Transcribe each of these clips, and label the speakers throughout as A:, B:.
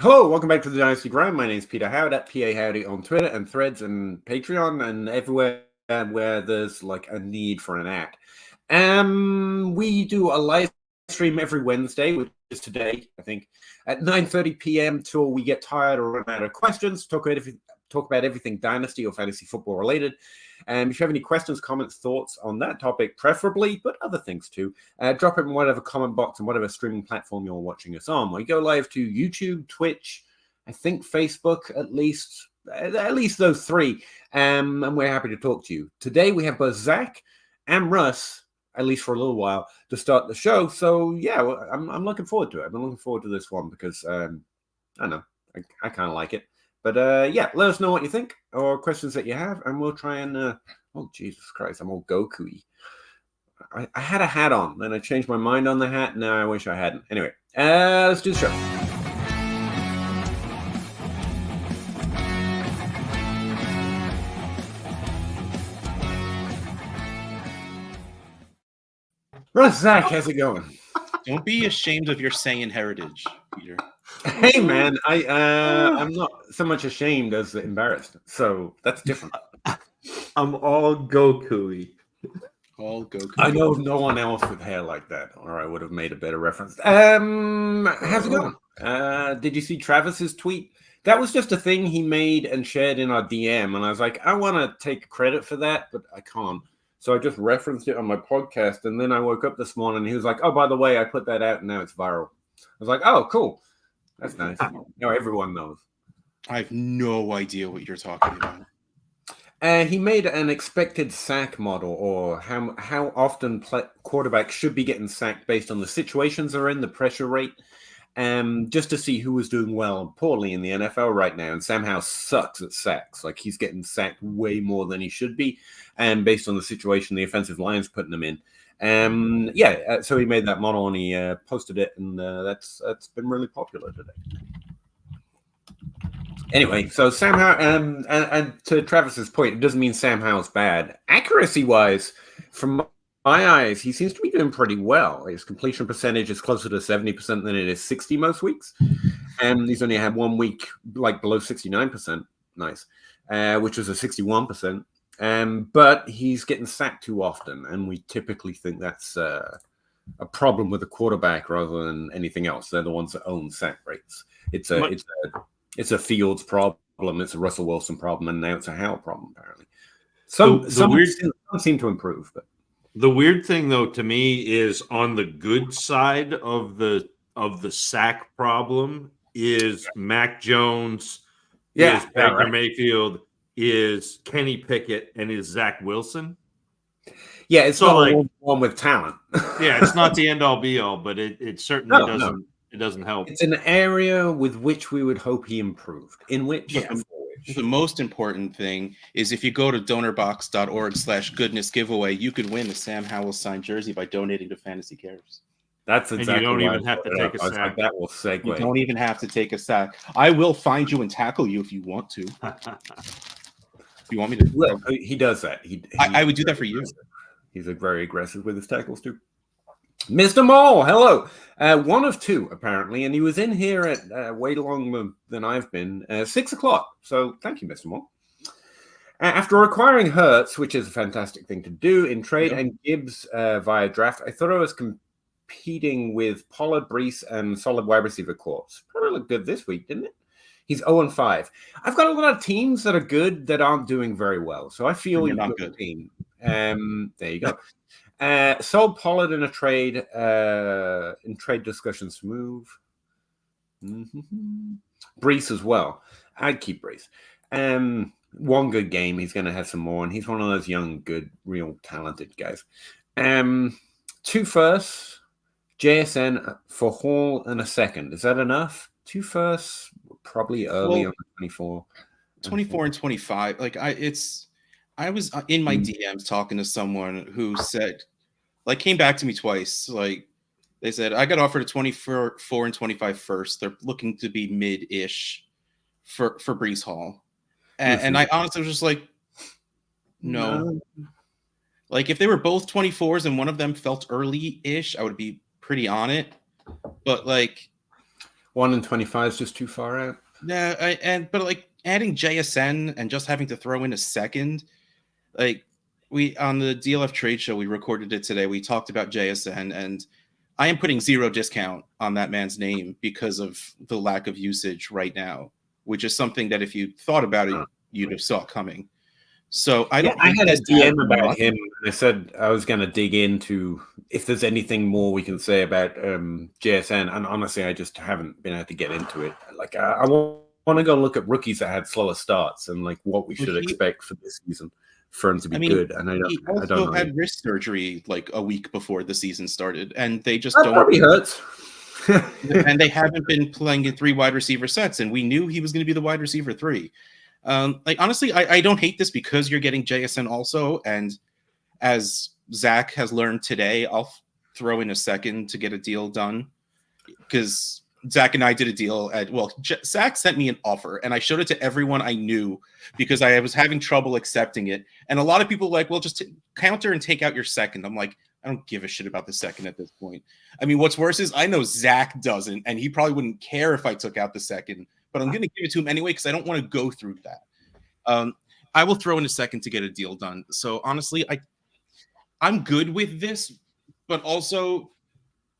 A: Hello, welcome back to the Dynasty Grind. My name's Peter Howard at PA Howdy on Twitter and Threads and Patreon and everywhere where there's like a need for an ad. We do a live stream every Wednesday, which is today, I think, at 9:30 p.m. till we get tired or run out of questions. Talk about everything Dynasty or fantasy football related. And if you have any questions, comments, thoughts on that topic, preferably, but other things too, drop it in whatever comment box and whatever streaming platform you're watching us on. We go live to YouTube, Twitch, I think Facebook, at least those three. And we're happy to talk to you. Today we have both Zach and Russ, at least for a little while, to start the show. So yeah, I'm looking forward to it. I'm looking forward to this one because I don't know, I kind of like it. But yeah, let us know what you think or questions that you have, and we'll try and oh Jesus Christ, I'm all Goku-y. I had a hat on, then I changed my mind on the hat. Now I wish I hadn't. Anyway, let's do the show. Russ, Zach, how's it going?
B: Don't be ashamed of your Saiyan heritage, Peter.
A: Hey man, I'm not so much ashamed as embarrassed, so that's different.
C: I'm all Goku-y.
B: All Goku.
A: I know no one else with hair like that, or I would have made a better reference. How's it going? Did you see Travis's tweet? That was just a thing he made and shared in our DM, and I was like, I want to take credit for that, but I can't. So I just referenced it on my podcast, and then I woke up this morning and he was like, oh, by the way, I put that out and now it's viral. I was like, oh, cool. That's nice. Now everyone knows.
B: I have no idea what you're talking about.
A: He made an expected sack model, or how often quarterbacks should be getting sacked based on the situations they're in, the pressure rate, just to see who was doing well and poorly in the NFL right now. And Sam Howell sucks at sacks. Like, he's getting sacked way more than he should be, and based on the situation the offensive line's putting him in. So he made that model and he posted it, and that's been really popular today. Anyway, so Sam Howell, and to Travis's point, it doesn't mean Sam Howell's bad. Accuracy-wise, from my eyes, he seems to be doing pretty well. His completion percentage is closer to 70% than it is 60 most weeks. And he's only had 1 week like below 69%. Nice. Which was a 61%. But he's getting sacked too often, and we typically think that's a problem with the quarterback rather than anything else. They're the ones that own sack rates. It's a Fields problem. It's a Russell Wilson problem, and now it's a Howell problem. Apparently, some seem to improve. But
C: the weird thing, though, to me, is on the good side of the sack problem is Mac Jones, is Baker Mayfield, is Kenny Pickett, and is Zach Wilson.
A: Yeah, it's so not like one with talent.
C: Yeah, it's not the end all be all, but it certainly doesn't. No. It doesn't help.
A: It's an area with which we would hope he improved. In which,
B: the most important thing is if you go to donorbox.org/goodness giveaway, you could win a Sam Howell signed jersey by donating to Fantasy Cares.
A: That's exactly.
C: And you don't even have to take a sack.
A: Like, that will segue.
B: You don't even have to take a sack. I will find you and tackle you if you want to. You want me to?
A: Well, he does that.
B: I would do that for you.
A: He's very aggressive with his tackles too. Mr. Mole, hello. One of two, apparently, and he was in here at way longer than I've been, 6 o'clock. So thank you, Mr. Mole. After acquiring Hurts, which is a fantastic thing to do in trade, and Gibbs via draft, I thought I was competing with Pollard, Brees, and solid wide receiver corps. Probably looked good this week, didn't it? He's 0-5. I've got a lot of teams that are good that aren't doing very well. So I feel you're not good team. There you go. Sold Pollard in a trade, in trade discussions to move. Brees as well. I'd keep Brees. One good game, he's going to have some more, and he's one of those young, good, real talented guys. 2 firsts, JSN for Hall and a second. Is that enough? 2 firsts, probably early on 24.
B: 24 and 25. Like I was in my DMs talking to someone who said, like, came back to me twice. Like, they said, I got offered a 24 and 25 first. They're looking to be mid-ish for Brees Hall. And I honestly was just like, no. Like, if they were both 24s and one of them felt early-ish, I would be pretty on it. But, like,
A: 1 in 25 is just too far out.
B: Yeah, but like adding JSN and just having to throw in a second, like we on the DLF trade show, we recorded it today. We talked about JSN, and I am putting 0 discount on that man's name because of the lack of usage right now, which is something that if you thought about it, you'd have saw coming. So I don't.
A: I had a DM about
B: much.
A: him. And I said I was going to dig into if there's anything more we can say about JSN. And honestly, I just haven't been able to get into it. Like I want to go look at rookies that had slower starts and like what we should expect for this season for him to be good. And
B: he also had wrist surgery like a week before the season started, and they just
A: that probably hurts.
B: And they haven't been playing in 3 wide receiver sets, and we knew he was going to be the wide receiver 3. Like honestly, I don't hate this because you're getting JSN also, and as Zach has learned today, I'll throw in a second to get a deal done because Zach and I did a deal Zach sent me an offer and I showed it to everyone I knew because I was having trouble accepting it. And a lot of people were like, well, just counter and take out your second. I'm like, I don't give a shit about the second at this point. I mean, what's worse is I know Zach doesn't, and he probably wouldn't care if I took out the second, but I'm going to give it to him anyway because I don't want to go through that. I will throw in a second to get a deal done. So honestly, I'm good with this, but also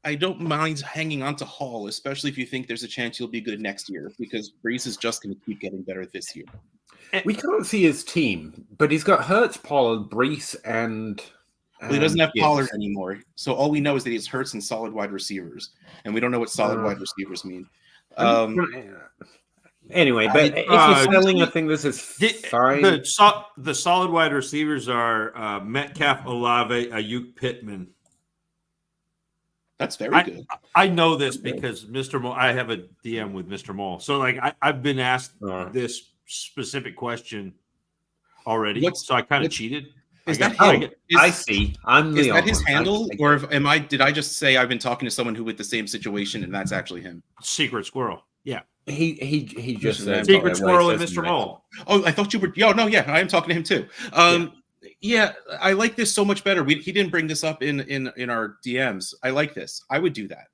B: I don't mind hanging on to Hall, especially if you think there's a chance he'll be good next year, because Brees is just going to keep getting better this year.
A: We can't see his team, but he's got Hurts, Pollard, Brees, and
B: well, he doesn't have Pollard anymore. So all we know is that he's Hurts and solid wide receivers, and we don't know what solid wide receivers mean.
A: Anyway, but if you're selling, I think this is fine.
C: The solid wide receivers are Metcalf, Olave, Ayuk, Pittman.
B: That's very good.
C: I know this because Mr. Mole, I have a DM with Mr. Mole. So like I've been asked this specific question already. So I kind of cheated.
A: I see.
B: Is that his handle? Or did I just say I've been talking to someone who with the same situation and that's actually him?
C: Secret Squirrel. Yeah.
A: He just said
C: Secret Squirrel and Mr. Mole.
B: Oh, I thought you were. No, yeah, I am talking to him too. Yeah, I like this so much better. He didn't bring this up in our DMs. I like this. I would do that.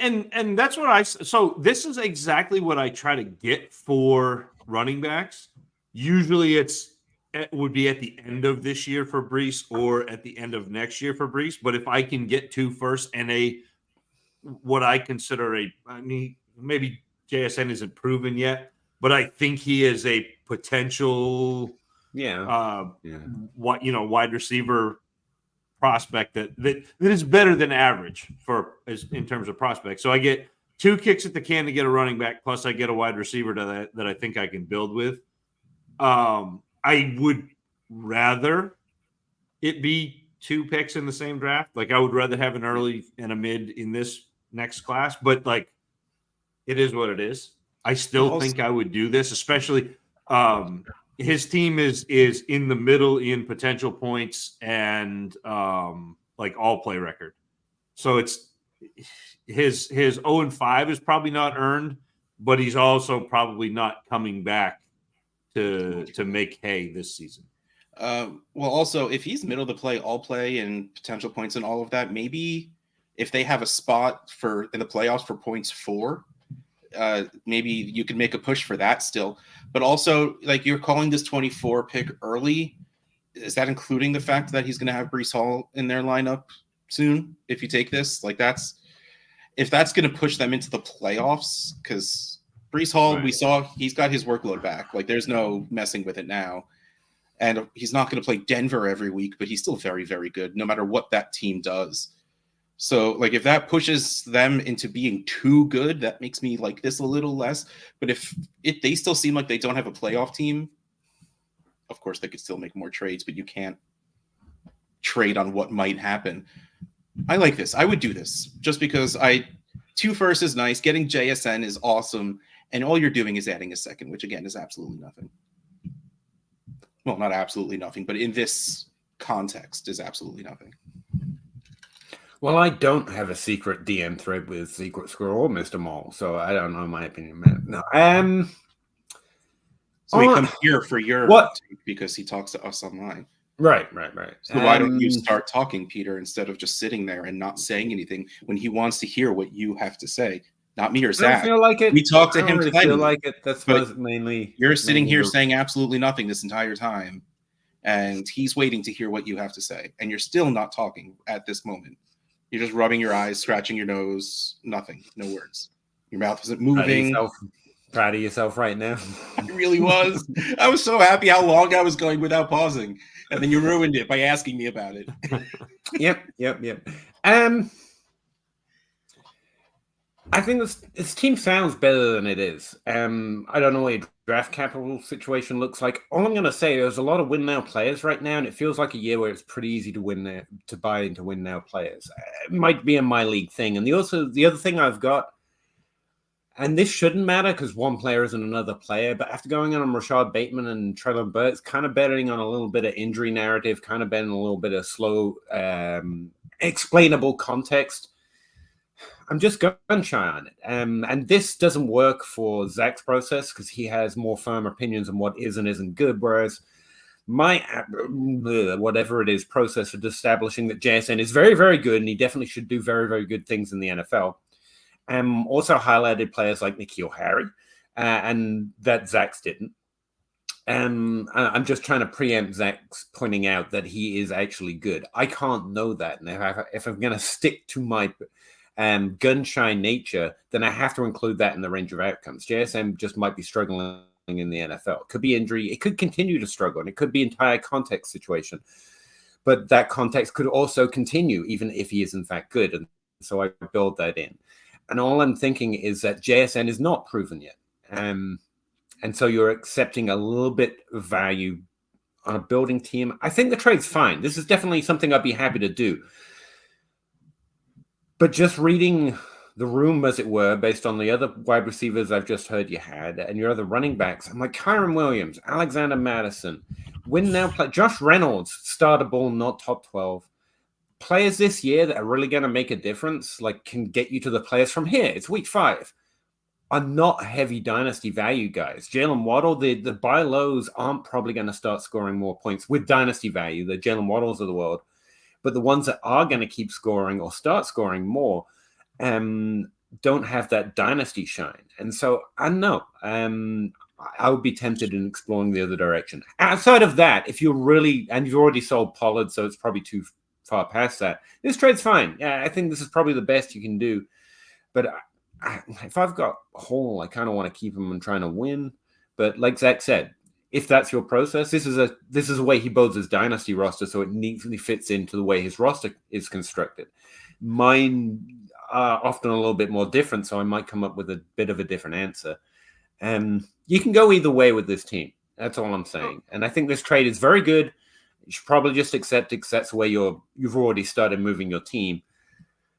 C: And that's what so this is exactly what I try to get for running backs. Usually it would be at the end of this year for Brees or at the end of next year for Brees. But if I can get 2 first and what I consider maybe JSN isn't proven yet, but I think he is a potential wide receiver prospect that is better than average in terms of prospects. So I get 2 kicks at the can to get a running back, plus I get a wide receiver that I think I can build with. I would rather it be 2 picks in the same draft. Like I would rather have an early and a mid in this next class, but like it is what it is. I still think I would do this, especially his team is in the middle in potential points and like all play record. So it's his 0-5 is probably not earned, but he's also probably not coming back to make hay this season.
B: Well, also if he's middle to play, all play and potential points and all of that, maybe if they have a spot in the playoffs for points 4, maybe you could make a push for that still. But also, like you're calling this 24 pick early. Is that including the fact that he's going to have Brees Hall in their lineup soon? If you take this, if that's going to push them into the playoffs, because Brees Hall, we saw he's got his workload back. Like there's no messing with it now. And he's not going to play Denver every week, but he's still very, very good no matter what that team does. So, like, if that pushes them into being too good, that makes me like this a little less. But if they still seem like they don't have a playoff team, of course, they could still make more trades, but you can't trade on what might happen. I like this. I would do this just because 2 firsts is nice. Getting JSN is awesome. And all you're doing is adding a second, which, again, is absolutely nothing. Well, not absolutely nothing, but in this context is absolutely nothing.
A: Well, I don't have a secret DM thread with Secret Squirrel or Mr. Mole, so I don't know my opinion. No.
B: So he comes here for your take because he talks to us online.
A: Right.
B: So why don't you start talking, Peter, instead of just sitting there and not saying anything when he wants to hear what you have to say? not me or
A: I don't
B: Zach.
A: feel like it.
B: We talked to
A: I don't
B: him
A: really
B: plenty.
A: feel like it. That's
B: But
A: mainly.
B: You're sitting
A: mainly
B: here
A: the-
B: saying absolutely nothing this entire time, and he's waiting to hear what you have to say, and you're still not talking at this moment. You're just rubbing your eyes, scratching your nose, nothing, no words. Your mouth isn't moving.
A: Proud of yourself right now.
B: I really was. I was so happy how long I was going without pausing, and then you ruined it by asking me about it.
A: Yep. I think this team sounds better than it is. I don't know what your draft capital situation looks like. All I'm going to say, there's a lot of win now players right now, and it feels like a year where it's pretty easy to buy into win now players. It might be a my league thing, and the other thing I've got. And this shouldn't matter because one player isn't another player. But after going on Rashad Bateman and Treylon Burks, kind of betting on a little bit of injury narrative, kind of betting a little bit of slow, explainable context, I'm just gun shy on it. And this doesn't work for Zach's process because he has more firm opinions on what is and isn't good. Whereas my, whatever it is, process of establishing that JSN is very, very good and he definitely should do very, very good things in the NFL. Also highlighted players like N'Keal Harry, and that Zach's didn't. I'm just trying to preempt Zach's pointing out that he is actually good. I can't know that. And if I'm going to stick to my gun-shy nature, then I have to include that in the range of outcomes. JSM just might be struggling in the NFL. It could be injury. It could continue to struggle, and it could be entire context situation. But that context could also continue, even if he is in fact good. And so I build that in. And all I'm thinking is that JSN is not proven yet. And so you're accepting a little bit of value on a building team. I think the trade's fine. This is definitely something I'd be happy to do. But just reading the room, as it were, based on the other wide receivers I've just heard you had and your other running backs, I'm like Kyron Williams, Alexander Madison, win now play. Josh Reynolds, startable, not top 12. Players this year that are really going to make a difference, like can get you to the players from here. It's week 5. Are not heavy dynasty value guys. Jalen Waddle, the buy lows aren't probably going to start scoring more points with dynasty value, the Jalen Waddles of the world. But the ones that are going to keep scoring or start scoring more don't have that dynasty shine. And so I know I would be tempted in exploring the other direction. Outside of that, if you're really, and you've already sold Pollard, so it's probably too far past that. This trade's fine. Yeah, I think this is probably the best you can do. But if I've got Hall, I kind of want to keep him and trying to win. But like Zach said, if that's your process, this is a way he builds his dynasty roster, so it neatly fits into the way his roster is constructed. Mine are often a little bit more different, so I might come up with a bit of a different answer. You can go either way with this team. That's all I'm saying. And I think this trade is very good. You should probably just accept it because that's the way you've already started moving your team.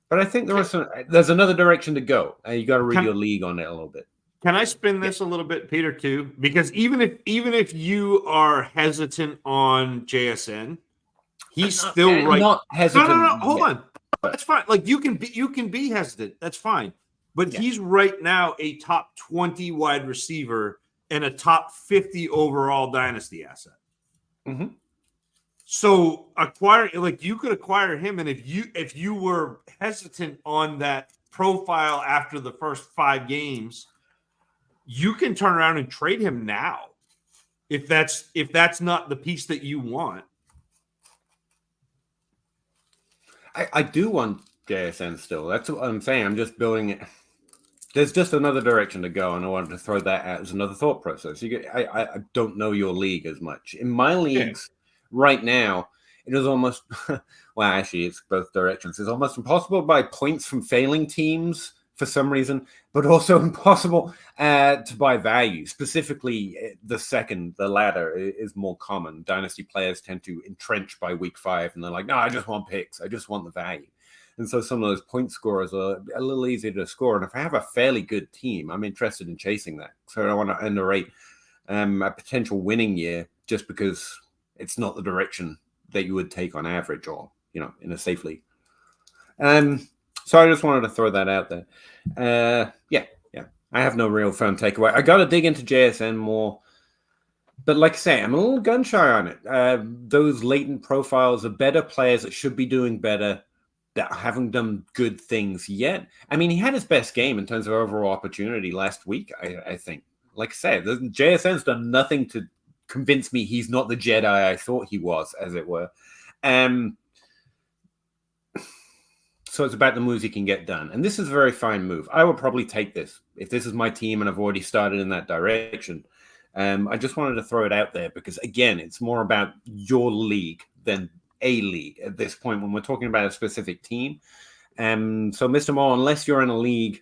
A: But I think there's another direction to go. You got to read your league on it a little bit.
C: Can I spin this a little bit, Peter, too? Because even if you are hesitant on JSN, he's still right.
A: Not hesitant.
C: No. Hold on. That's fine. Like you can be hesitant. That's fine. But he's right now a top 20 wide receiver and a top 50 overall dynasty asset.
A: Mm-hmm.
C: So you could acquire him, and if you were hesitant on that profile after the first 5 games, you can turn around and trade him now. If that's not the piece that you want.
A: I do want JSN still. That's what I'm saying. I'm just building it. There's just another direction to go, and I wanted to throw that out as another thought process. I don't know your league as much. In my leagues right now, it is almost well, actually, it's both directions. It's almost impossible to buy points from failing teams for some reason, but also impossible to buy value. Specifically, the latter is more common. Dynasty players tend to entrench by week 5, and they're like, no, I just want picks. I just want the value. And so some of those point scorers are a little easier to score. And if I have a fairly good team, I'm interested in chasing that. So I don't want to underrate a potential winning year just because it's not the direction that you would take on average or, in a safe league. So I just wanted to throw that out there. Yeah. I have no real firm takeaway. I got to dig into JSN more. But like I say, I'm a little gun shy on it. Those latent profiles are better players that should be doing better. that haven't done good things yet. I mean, he had his best game in terms of overall opportunity last week, I think. Like I said, JSN's done nothing to convince me he's not the Jedi I thought he was, as it were. So it's about the moves he can get done. And this is a very fine move. I would probably take this. If this is my team and I've already started in that direction, I just wanted to throw it out there because, again, it's more about your league than a league at this point when we're talking about a specific team. So, Mr. Moore, unless you're in a league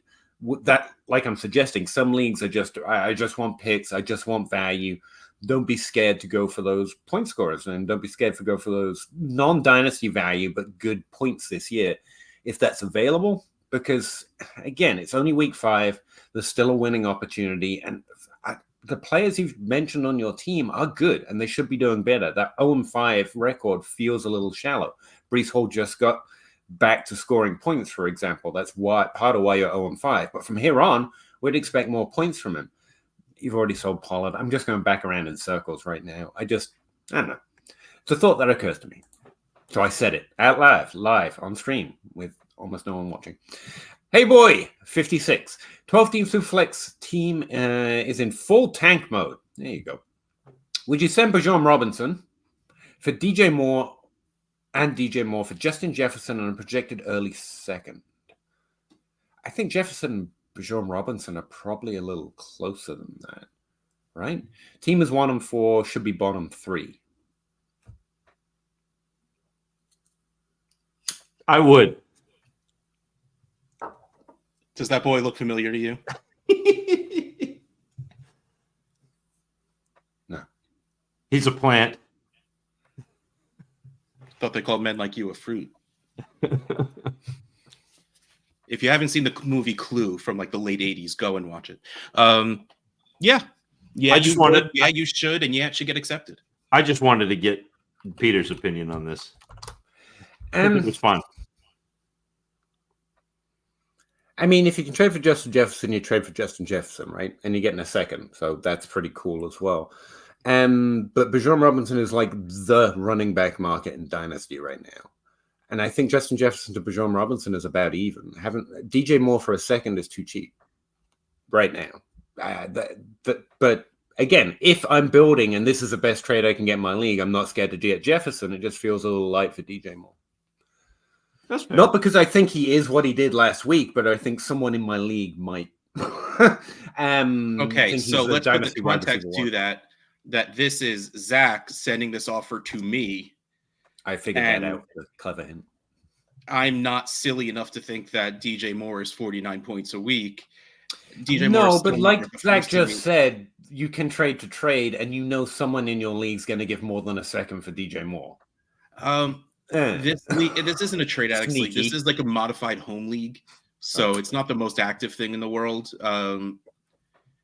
A: that, like I'm suggesting, some leagues are just, I just want picks, I just want value. Don't be scared to go for those point scorers, and don't be scared to go for those non-dynasty value but good points this year, if that's available. Because, again, it's only week 5. There's still a winning opportunity, and the players you've mentioned on your team are good, and they should be doing better. That 0-5 record feels a little shallow. Breece Hall just got back to scoring points, for example. That's part of why you're 0-5. But from here on, we'd expect more points from him. You've already sold Pollard. I'm just going back around in circles right now. I don't know. It's a thought that occurs to me. So I said it out loud, live on stream with almost no one watching. Hey boy, 56. 12 team Superflex team is in full tank mode. There you go. Would you send Bijan Robinson for DJ Moore and DJ Moore for Justin Jefferson and a projected early second? I think Jefferson and Bijan Robinson are probably a little closer than that, right? Team is 1-4, should be bottom 3.
C: I would.
B: Does that boy look familiar to you?
A: No.
C: He's a plant.
B: Thought they called men like you a fruit. If you haven't seen the movie Clue from like the late 80s, go and watch it. Yeah,
C: I just wanted.
B: Yeah, you should, and yeah, it should get accepted.
C: I just wanted to get Peter's opinion on this. It was fun.
A: I mean, if you can trade for Justin Jefferson, you trade for Justin Jefferson, right? And you're getting a second, so that's pretty cool as well. But Bijan Robinson is like the running back market in Dynasty right now. And I think Justin Jefferson to Bijan Robinson is about even. DJ Moore for a second is too cheap right now. But again, if I'm building and this is the best trade I can get in my league, I'm not scared to get Jefferson. It just feels a little light for DJ Moore.
C: That's fair.
A: Not because I think he is what he did last week, but I think someone in my league might.
B: Okay, so let's put the context to that this is Zach sending this offer to me.
A: I figured that out. Clever hint.
B: I'm not silly enough to think that DJ Moore is 49 points a week.
A: No, but like Zach just said, you can trade to trade, and you know someone in your league is going to give more than a second for DJ Moore.
B: This isn't a trade addicts league. This is like a modified home league, so it's not the most active thing in the world.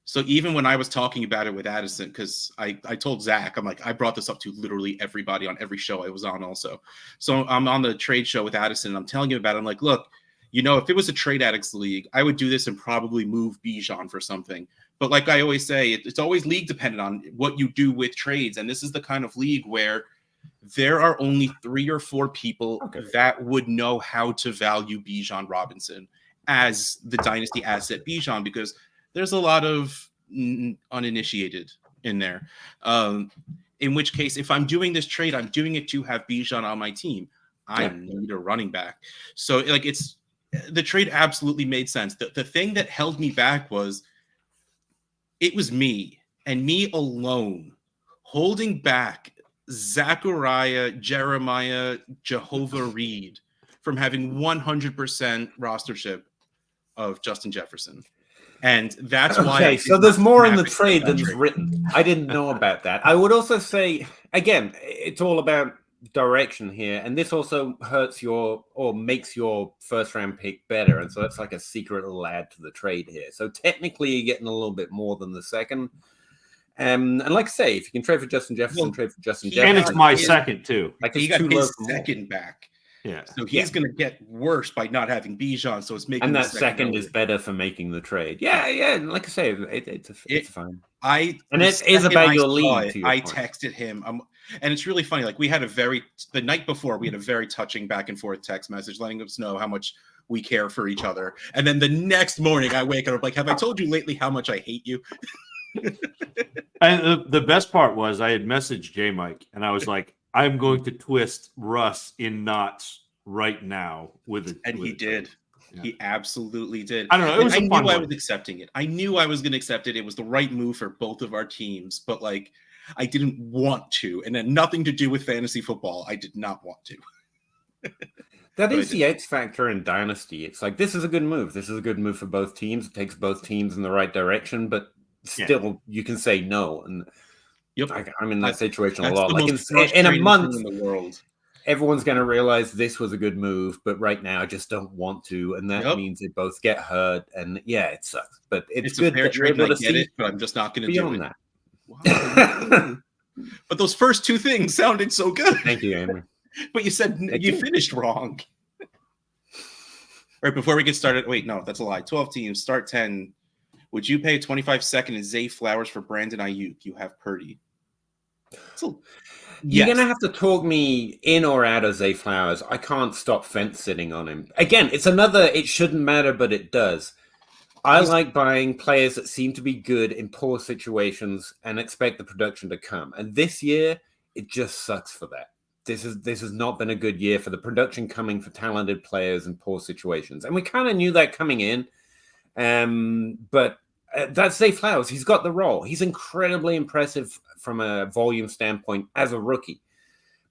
B: So even when I was talking about it with Addison, because I told Zach, I'm like, I brought this up to literally everybody on every show I was on also. So I'm on the trade show with Addison, and I'm telling him about it. I'm like, look, you know, if it was a trade addicts league, I would do this and probably move Bijan for something. But like I always say, it's always league dependent on what you do with trades. And this is the kind of league where there are only 3 or 4 people that would know how to value Bijan Robinson as the dynasty asset Bijan, because there's a lot of uninitiated in there. In which case, if I'm doing this trade, I'm doing it to have Bijan on my team. I need a running back. So like the trade absolutely made sense. The thing that held me back was it was me and me alone holding back Zachariah, Jeremiah, Jehovah Reed from having 100% rostership of Justin Jefferson. And that's why.
A: Okay, so there's more in the trade than is written. I didn't know about that. I would also say, again, it's all about direction here. And this also hurts makes your first round pick better. And so that's like a secret little add to the trade here. So technically, you're getting a little bit more than the second. And like I say, if you can trade for Justin Jefferson, trade for Justin Jefferson.
C: And it's my second, too.
B: Like he got his second back.
C: Yeah.
B: So he's going to get worse by not having Bijan. So it's making
A: and that second is better for making the trade. Yeah. And like I say, it's fine.
B: It is
A: about your league.
B: I texted him. And it's really funny. Like the night before, we had a very touching back and forth text message letting us know how much we care for each other. And then the next morning I wake up like, have I told you lately how much I hate you?
C: And the best part was I had messaged J Mike and I was like, I'm going to twist Russ in knots right now with it.
B: And he did. Yeah. He absolutely did.
C: I don't know. It was
B: I knew I was accepting it. I knew I was going to accept it. It was the right move for both of our teams, but like I didn't want to, and had nothing to do with fantasy football. I did not want to.
A: That is the X factor in Dynasty. It's like, this is a good move. This is a good move for both teams. It takes both teams in the right direction, but still you can say no. And I'm in that situation a lot. Like in a month, in the world, everyone's going to realize this was a good move, but right now I just don't want to, and that means they both get hurt. And it sucks. But it's good
B: a fair trade. I get it, but I'm just not going to do it. That. Wow. But those first two things sounded so good.
A: Thank you, Amy.
B: But you said you finished wrong. Right before we get started, wait, no, that's a lie. 12 teams, start 10. Would you pay 25-second and Zay Flowers for Brandon Ayuk? You have Purdy.
A: You're going to have to talk me in or out of Zay Flowers. I can't stop fence sitting on him. Again, it's another, it shouldn't matter, but it does. I like buying players that seem to be good in poor situations and expect the production to come. And this year, it just sucks for that. This has not been a good year for the production coming for talented players in poor situations. And we kind of knew that coming in. But that's Zay Flowers. He's got the role. He's incredibly impressive from a volume standpoint as a rookie.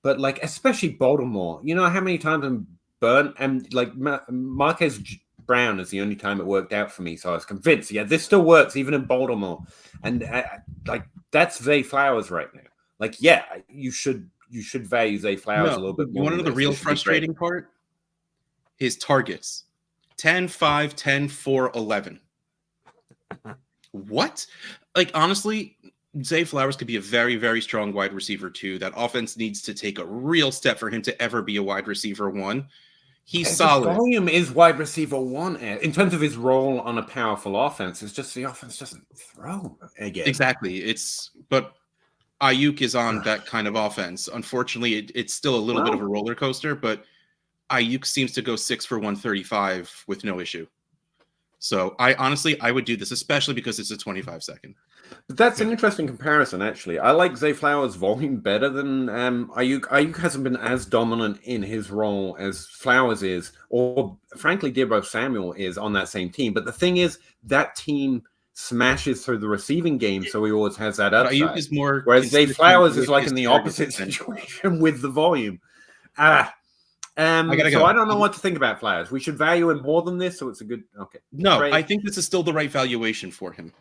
A: But like, especially Baltimore, you know how many times I'm burnt? And like Marquez Brown is the only time it worked out for me. So I was convinced, this still works even in Baltimore. And like, that's Zay Flowers right now. Like, you should value Zay Flowers a little bit more.
B: You want to know the real frustrating part? His targets. 10, 5, 10, 4, 11. What? Like, honestly, Zay Flowers could be a very, very strong wide receiver too. That offense needs to take a real step for him to ever be a wide receiver one. He's solid.
A: His volume is wide receiver one in terms of his role on a powerful offense. It's just the offense doesn't throw again.
B: Exactly. But Ayuk is on that kind of offense. Unfortunately, it's still a little bit of a roller coaster, but Ayuk seems to go 6 for 135 with no issue. So I would do this, especially because it's a 25-second.
A: But that's an interesting comparison, actually. I like Zay Flowers' volume better than Ayuk. Ayuk hasn't been as dominant in his role as Flowers is, or frankly, Deebo Samuel is on that same team. But the thing is, that team smashes through the receiving game, so he always has that upside.
B: Ayuk is more,
A: whereas Zay Flowers is like in the opposite situation with the volume. So I don't know what to think about Flowers. We should value him more than this, so it's a good
B: No,
A: trade.
B: I think this is still the right valuation for him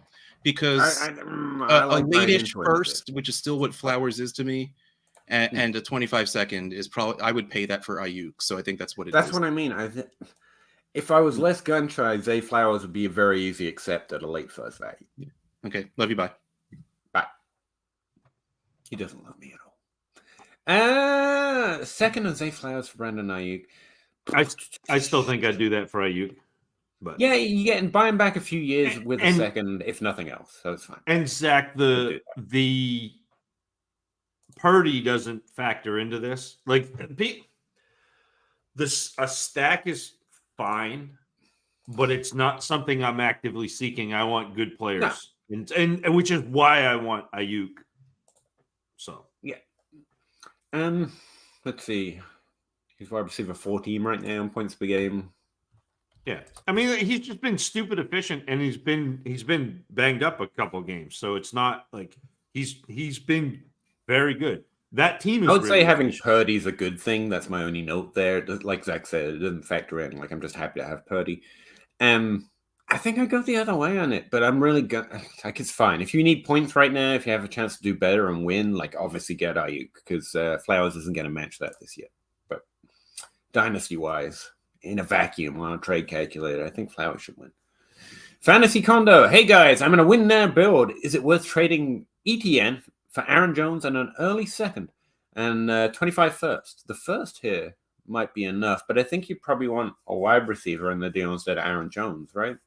B: because a late-ish first, which is still what Flowers is to me, and a 25-second is probably I would pay that for Ayuk. So I think that's what it is.
A: That's what I mean. If I was less gun shy, Zay Flowers would be a very easy accept at a late first value.
B: Yeah. Okay, love you. Bye.
A: Bye. He doesn't love me at all. Second and Zay Flowers for Brandon Ayuk.
C: I still think I'd do that for Ayuk. But
A: you get and buy him back a few years with a second, if nothing else. So it's fine.
C: And Zach, the Purdy doesn't factor into this. Like a stack is fine, but it's not something I'm actively seeking. I want good players, and which is why I want Ayuk. So
A: let's see. He's wide receiver 14 right now in points per game.
C: Yeah, I mean he's just been stupid efficient, and he's been banged up a couple of games, so it's not like he's been very good. That team is.
A: I would say having Purdy is a good thing. That's my only note there. Like Zach said, it doesn't factor in. Like I'm just happy to have Purdy. I think I go the other way on it, but I'm really like it's fine. If you need points right now, if you have a chance to do better and win, like obviously get Ayuk because Flowers isn't going to match that this year. But dynasty wise, in a vacuum on a trade calculator, I think Flowers should win. Fantasy Condo. Hey guys, I'm in a win now build. Is it worth trading ETN for Aaron Jones and an early second and 25 first? The first here might be enough, but I think you probably want a wide receiver in the deal instead of Aaron Jones, right?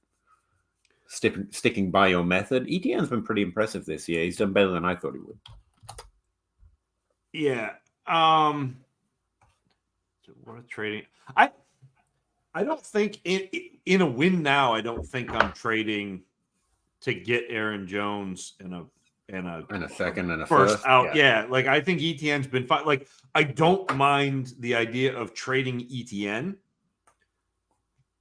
A: Sticking by your method. ETN's been pretty impressive this year. He's done better than I thought he would.
C: Yeah. What a trading. I don't think in a win now. I don't think I'm trading to get Aaron Jones in a
A: second and a
C: first
A: first.
C: out. Yeah, like I think ETN's been fine. Like I don't mind the idea of trading ETN,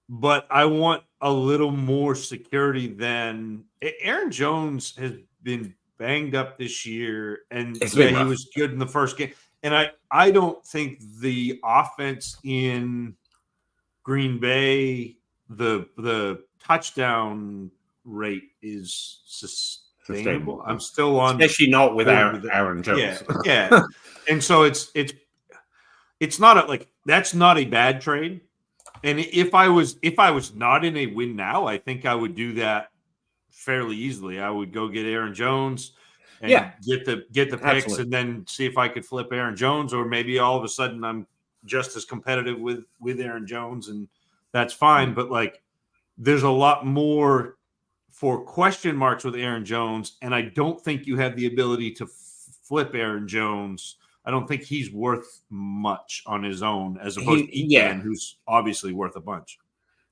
C: but I want a little more security than Aaron Jones has been banged up this year, and he was good in the first game. And I don't think the offense in Green Bay, the touchdown rate is sustainable. I'm still on,
A: especially not with Aaron Jones.
C: Yeah. And so it's not that's not a bad trade. And if I was not in a win now, I think I would do that fairly easily. I would go get Aaron Jones and get the picks, and then see if I could flip Aaron Jones, or maybe all of a sudden I'm just as competitive with Aaron Jones, and that's fine. But like, there's a lot more for question marks with Aaron Jones, and I don't think you have the ability to flip Aaron Jones. I don't think he's worth much on his own, as opposed to Etienne, who's obviously worth a bunch.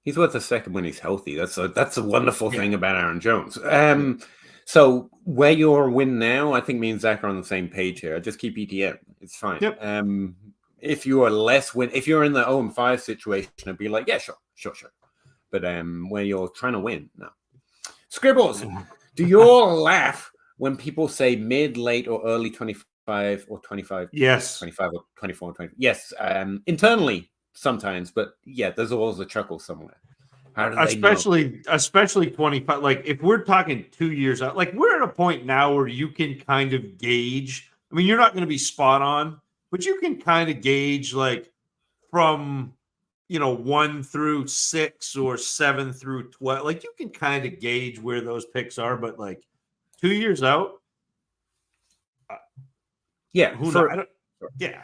A: He's worth a second when he's healthy. That's a wonderful thing about Aaron Jones. So where you're win now, I think me and Zach are on the same page here. I just keep ETN. It's fine.
C: Yep.
A: If you are less win, if you're in the 0-5 situation, I'd be like, yeah, sure. But where you're trying to win, no. Scribbles, do you all laugh when people say mid, late, or early 25 or 25?
C: Yes.
A: 25 or 24 or 20. Yes. Internally sometimes, but yeah, there's always a chuckle somewhere. How do they know?
C: Especially 25. Like if we're talking 2 years out, like we're at a point now where you can kind of gauge. I mean, you're not going to be spot on, but you can kind of gauge like from 1 through 6 or 7 through 12. Like you can kind of gauge where those picks are, but like 2 years out,
A: yeah.
C: Yeah.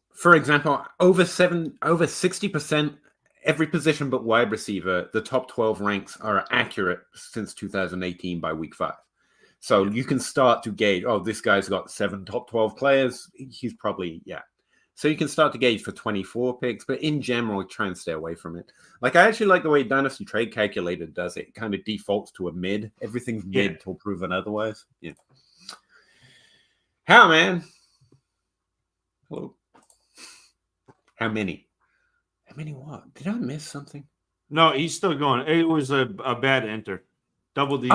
A: For example, over 60%, every position but wide receiver, the top 12 ranks are accurate since 2018 by week 5. So you can start to gauge, this guy's got 7 top 12 players. He's probably, So you can start to gauge for 24 picks, but in general, try and stay away from it. Like, I actually like the way Dynasty Trade Calculator does it. It kind of defaults to a mid. Everything's mid till proven otherwise. Yeah. How, man? Hello. How many? How many what? Did I miss something?
C: No, he's still going. It was a bad enter. Double D's.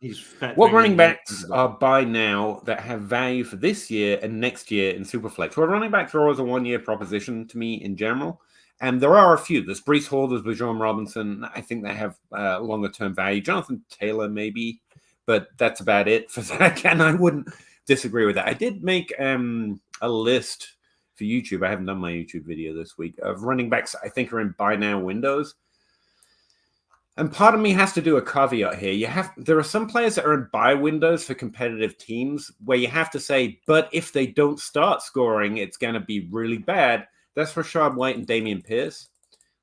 A: He's fat. What running backs are by now that have value for this year and next year in Superflex? Well, running backs are always a one-year proposition to me in general. And there are a few. There's Breece Hall, there's Bijan Robinson. I think they have longer-term value. Jonathan Taylor, maybe. But that's about it for Zach. And I wouldn't disagree with that. I did make a list for YouTube. I haven't done my YouTube video this week of running backs I think are in buy now windows. And part of me has to do a caveat here. There are some players that are in buy windows for competitive teams where you have to say, but if they don't start scoring, it's going to be really bad. That's Rachaad White and Dameon Pierce.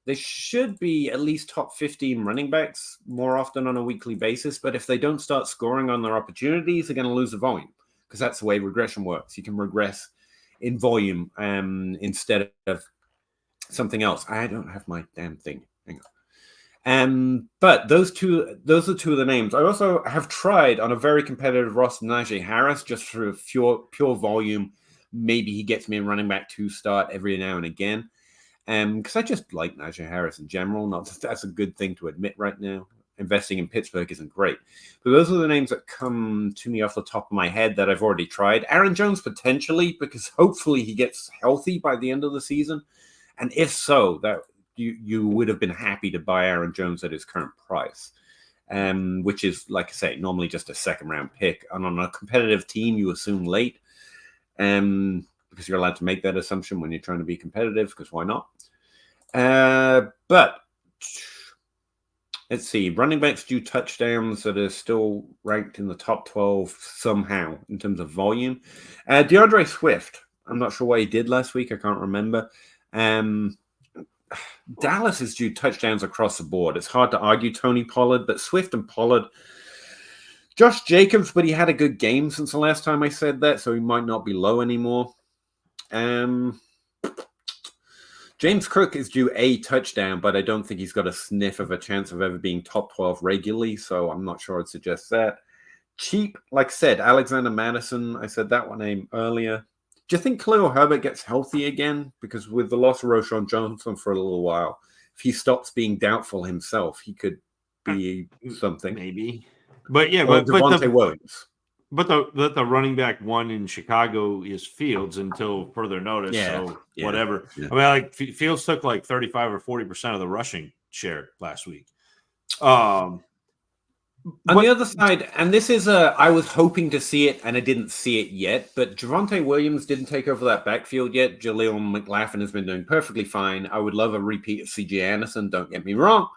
A: They should be at least top 15 running backs more often on a weekly basis. But if they don't start scoring on their opportunities, they're going to lose the volume, because that's the way regression works. You can regress in volume instead of something else. I don't have my damn thing. Hang on. But those are two of the names. I also have tried on a very competitive roster Najee Harris just for pure volume. Maybe he gets me a running back 2 start every now and again. Because I just like Najee Harris in general. Not that that's a good thing to admit right now. Investing in Pittsburgh isn't great. But those are the names that come to me off the top of my head that I've already tried. Aaron Jones potentially, because hopefully he gets healthy by the end of the season. And if so, that you would have been happy to buy Aaron Jones at his current price, which is, like I say, normally just a second-round pick. And on a competitive team, you assume late, because you're allowed to make that assumption when you're trying to be competitive, because why not? But let's see. Running backs do touchdowns that are still ranked in the top 12 somehow in terms of volume. DeAndre Swift, I'm not sure what he did last week. I can't remember. Dallas is due touchdowns across the board. It's hard to argue Tony Pollard, but Swift and Pollard Josh Jacobs, but he had a good game since the last time I said that, so he might not be low anymore. James Cook is due a touchdown, but I don't think he's got a sniff of a chance of ever being top 12 regularly, so I'm not sure I'd suggest that. Cheap, like I said, Alexander Madison, I said that one name earlier. Do you think Khalil Herbert gets healthy again? Because with the loss of Roschon Johnson for a little while, if he stops being doubtful himself, he could be something.
C: Maybe. But yeah,
A: or Devontae Williams.
C: But the running back one in Chicago is Fields until further notice.
A: Yeah,
C: so whatever.
A: Yeah.
C: I mean, like Fields took like 35 or 40% of the rushing share last week. On
A: the other side, and this is I was hoping to see it and I didn't see it yet, but Javonte Williams didn't take over that backfield yet. Jaleel McLaughlin has been doing perfectly fine. I would love a repeat of C.J. Anderson, don't get me wrong.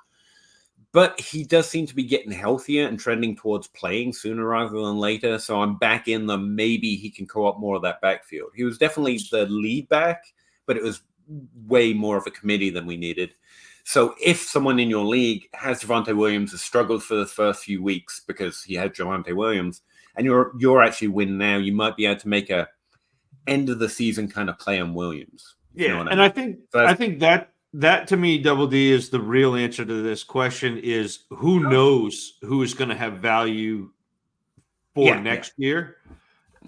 A: But he does seem to be getting healthier and trending towards playing sooner rather than later. So I'm back in the maybe he can co-op more of that backfield. He was definitely the lead back, but it was way more of a committee than we needed. So if someone in your league has Javonte Williams, has struggled for the first few weeks because he had Javonte Williams, and you're actually winning now, you might be able to make a end of the season kind of play on Williams.
C: Yeah,
A: you know
C: and I think that to me, Double D, is the real answer to this question is who knows who is going to have value for next year.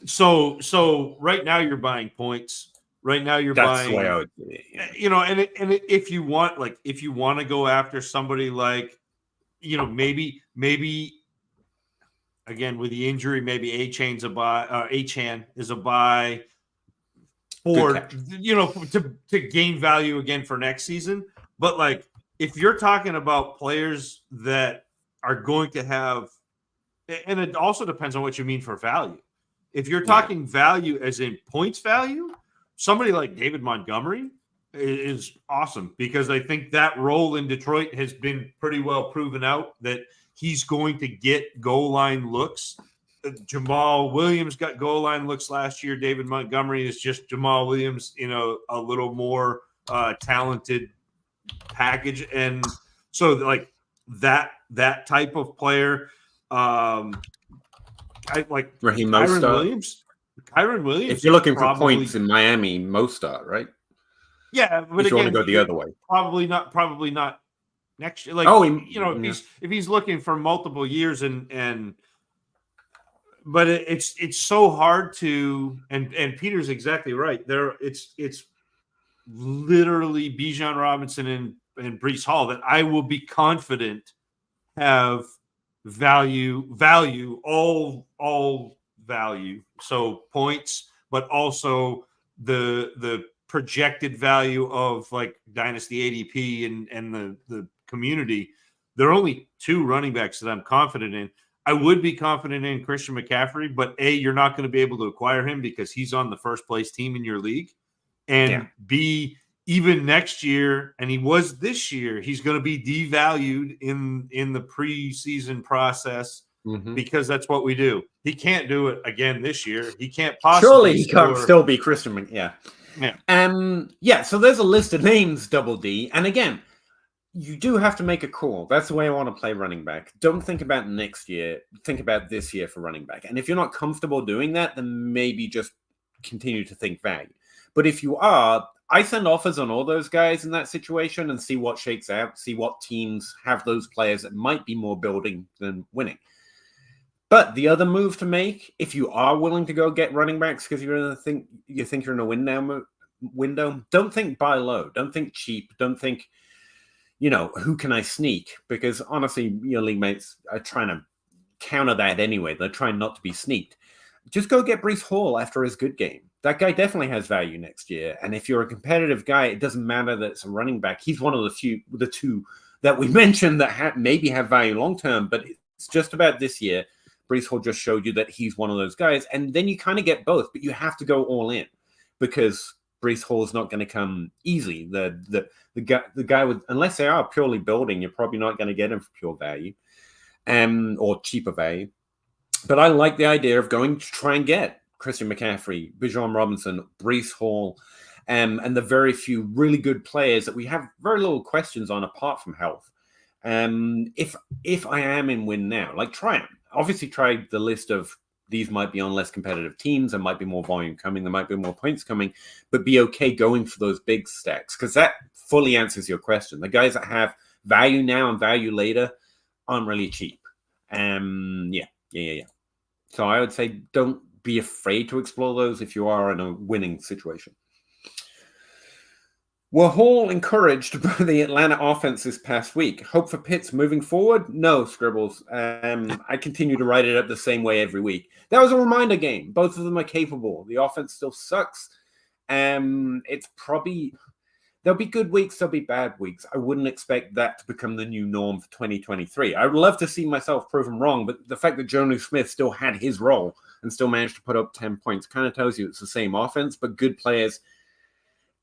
C: So right now you're buying points. Right now you're buying,
A: the way I would do it,
C: and if you want to go after somebody like, maybe again with the injury, maybe Achan is a buy. Or to gain value again for next season. But like if you're talking about players that are going to have, and it also depends on what you mean for value. If you're talking value as in points value, somebody like David Montgomery is awesome because I think that role in Detroit has been pretty well proven out that he's going to get goal line looks. Jamal Williams got goal line looks last year. David Montgomery is just Jamal Williams in a little more talented package. And so like that type of player, I like
A: Raheem
C: Kyron
A: Mostert.
C: Williams.
A: If you're looking for points in Miami, Mostert, right?
C: Yeah, but
A: if you want to go the other way,
C: probably not next year. Like, if he's looking for multiple years but it's so hard to, and Peter's exactly right. It's literally Bijan Robinson and Breece Hall that I will be confident have value, all value. So points, but also the projected value of like Dynasty ADP and the community. There are only two running backs that I'm confident in. I would be confident in Christian McCaffrey, but A, you're not going to be able to acquire him because he's on the first place team in your league. And B, even next year, and he was this year, he's going to be devalued in the preseason process because that's what we do. He can't do it again this year. He can't possibly.
A: Surely he can't still be Christian. Yeah. So there's a list of names, Double D. And again, you do have to make a call. That's the way I want to play running back. Don't think about next year. Think about this year for running back. And if you're not comfortable doing that, then maybe just continue to think value. But if you are, I send offers on all those guys in that situation and see what shakes out, see what teams have those players that might be more building than winning. But the other move to make, if you are willing to go get running backs because you think you're in a win now window, don't think buy low. Don't think cheap. Don't think, who can I sneak? Because honestly, your league mates are trying to counter that anyway. They're trying not to be sneaked. Just go get Breece Hall after his good game. That guy definitely has value next year. And if you're a competitive guy, it doesn't matter that it's a running back. He's one of the two that we mentioned that maybe have value long-term, but it's just about this year. Breece Hall just showed you that he's one of those guys. And then you kind of get both, but you have to go all in because Breece Hall is not going to come easy. The guy with, unless they are purely building, you're probably not going to get him for pure value or cheaper value. But I like the idea of going to try and get Christian McCaffrey, Bijan Robinson, Breece Hall, and the very few really good players that we have very little questions on apart from health. If I am in win now, like try him. obviously try the list of these might be on less competitive teams. There might be more volume coming. There might be more points coming, but be okay going for those big stacks because that fully answers your question. The guys that have value now and value later aren't really cheap. Yeah. So I would say don't be afraid to explore those if you are in a winning situation. We're all encouraged by the Atlanta offense this past week. Hope for Pitts moving forward? No, Scribbles. I continue to write it up the same way every week. That was a reminder game. Both of them are capable. The offense still sucks. It's probably... There'll be good weeks, there'll be bad weeks. I wouldn't expect that to become the new norm for 2023. I would love to see myself proven wrong, but the fact that Jonnu Smith still had his role and still managed to put up 10 points kind of tells you it's the same offense, but good players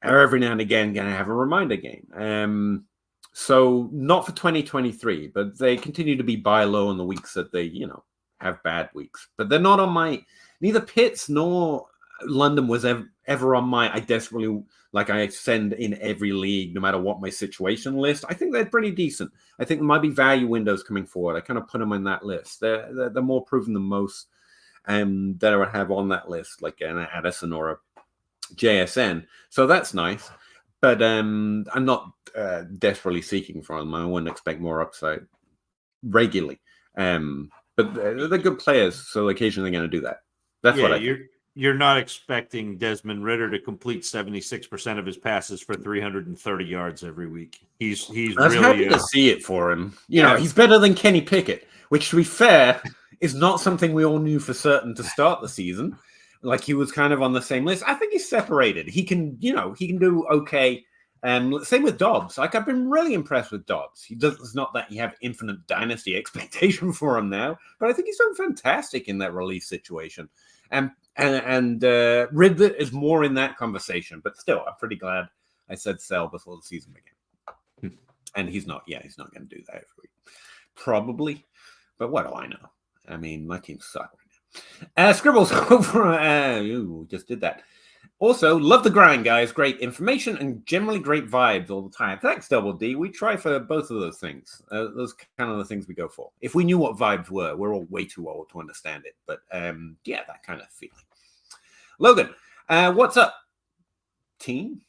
A: are every now and again going to have a reminder game. So not for 2023, but they continue to be buy low in the weeks that they, have bad weeks. But they're not on my, neither Pitts nor London was ever on my, I desperately, like I send in every league, no matter what my situation list. I think they're pretty decent. I think there might be value windows coming forward. I kind of put them in that list. They're more proven than most that I would have on that list, like an Addison or a JSN. So that's nice. But I'm not desperately seeking for them. I wouldn't expect more upside regularly. But they're good players, so occasionally they're going to do that. That's what I think.
C: You're not expecting Desmond Ridder to complete 76% of his passes for 330 yards every week. He's really
A: happy to see it for him. You know, he's better than Kenny Pickett, which, to be fair, is not something we all knew for certain to start the season. Like, he was kind of on the same list. I think he's separated. He can do okay. Same with Dobbs. Like, I've been really impressed with Dobbs. It's not that you have infinite dynasty expectation for him now, but I think he's done fantastic in that release situation. And Ridley is more in that conversation, but still, I'm pretty glad I said sell before the season began. And he's not going to do that every week. Probably, but what do I know? I mean, my team suck right now. Scribbles over. Just did that. Also, love the grind, guys. Great information and generally great vibes all the time. Thanks, Double D. We try for both of those things. Those kind of the things we go for. If we knew what vibes were, we're all way too old to understand it. But that kind of feeling. Logan, what's up? Team?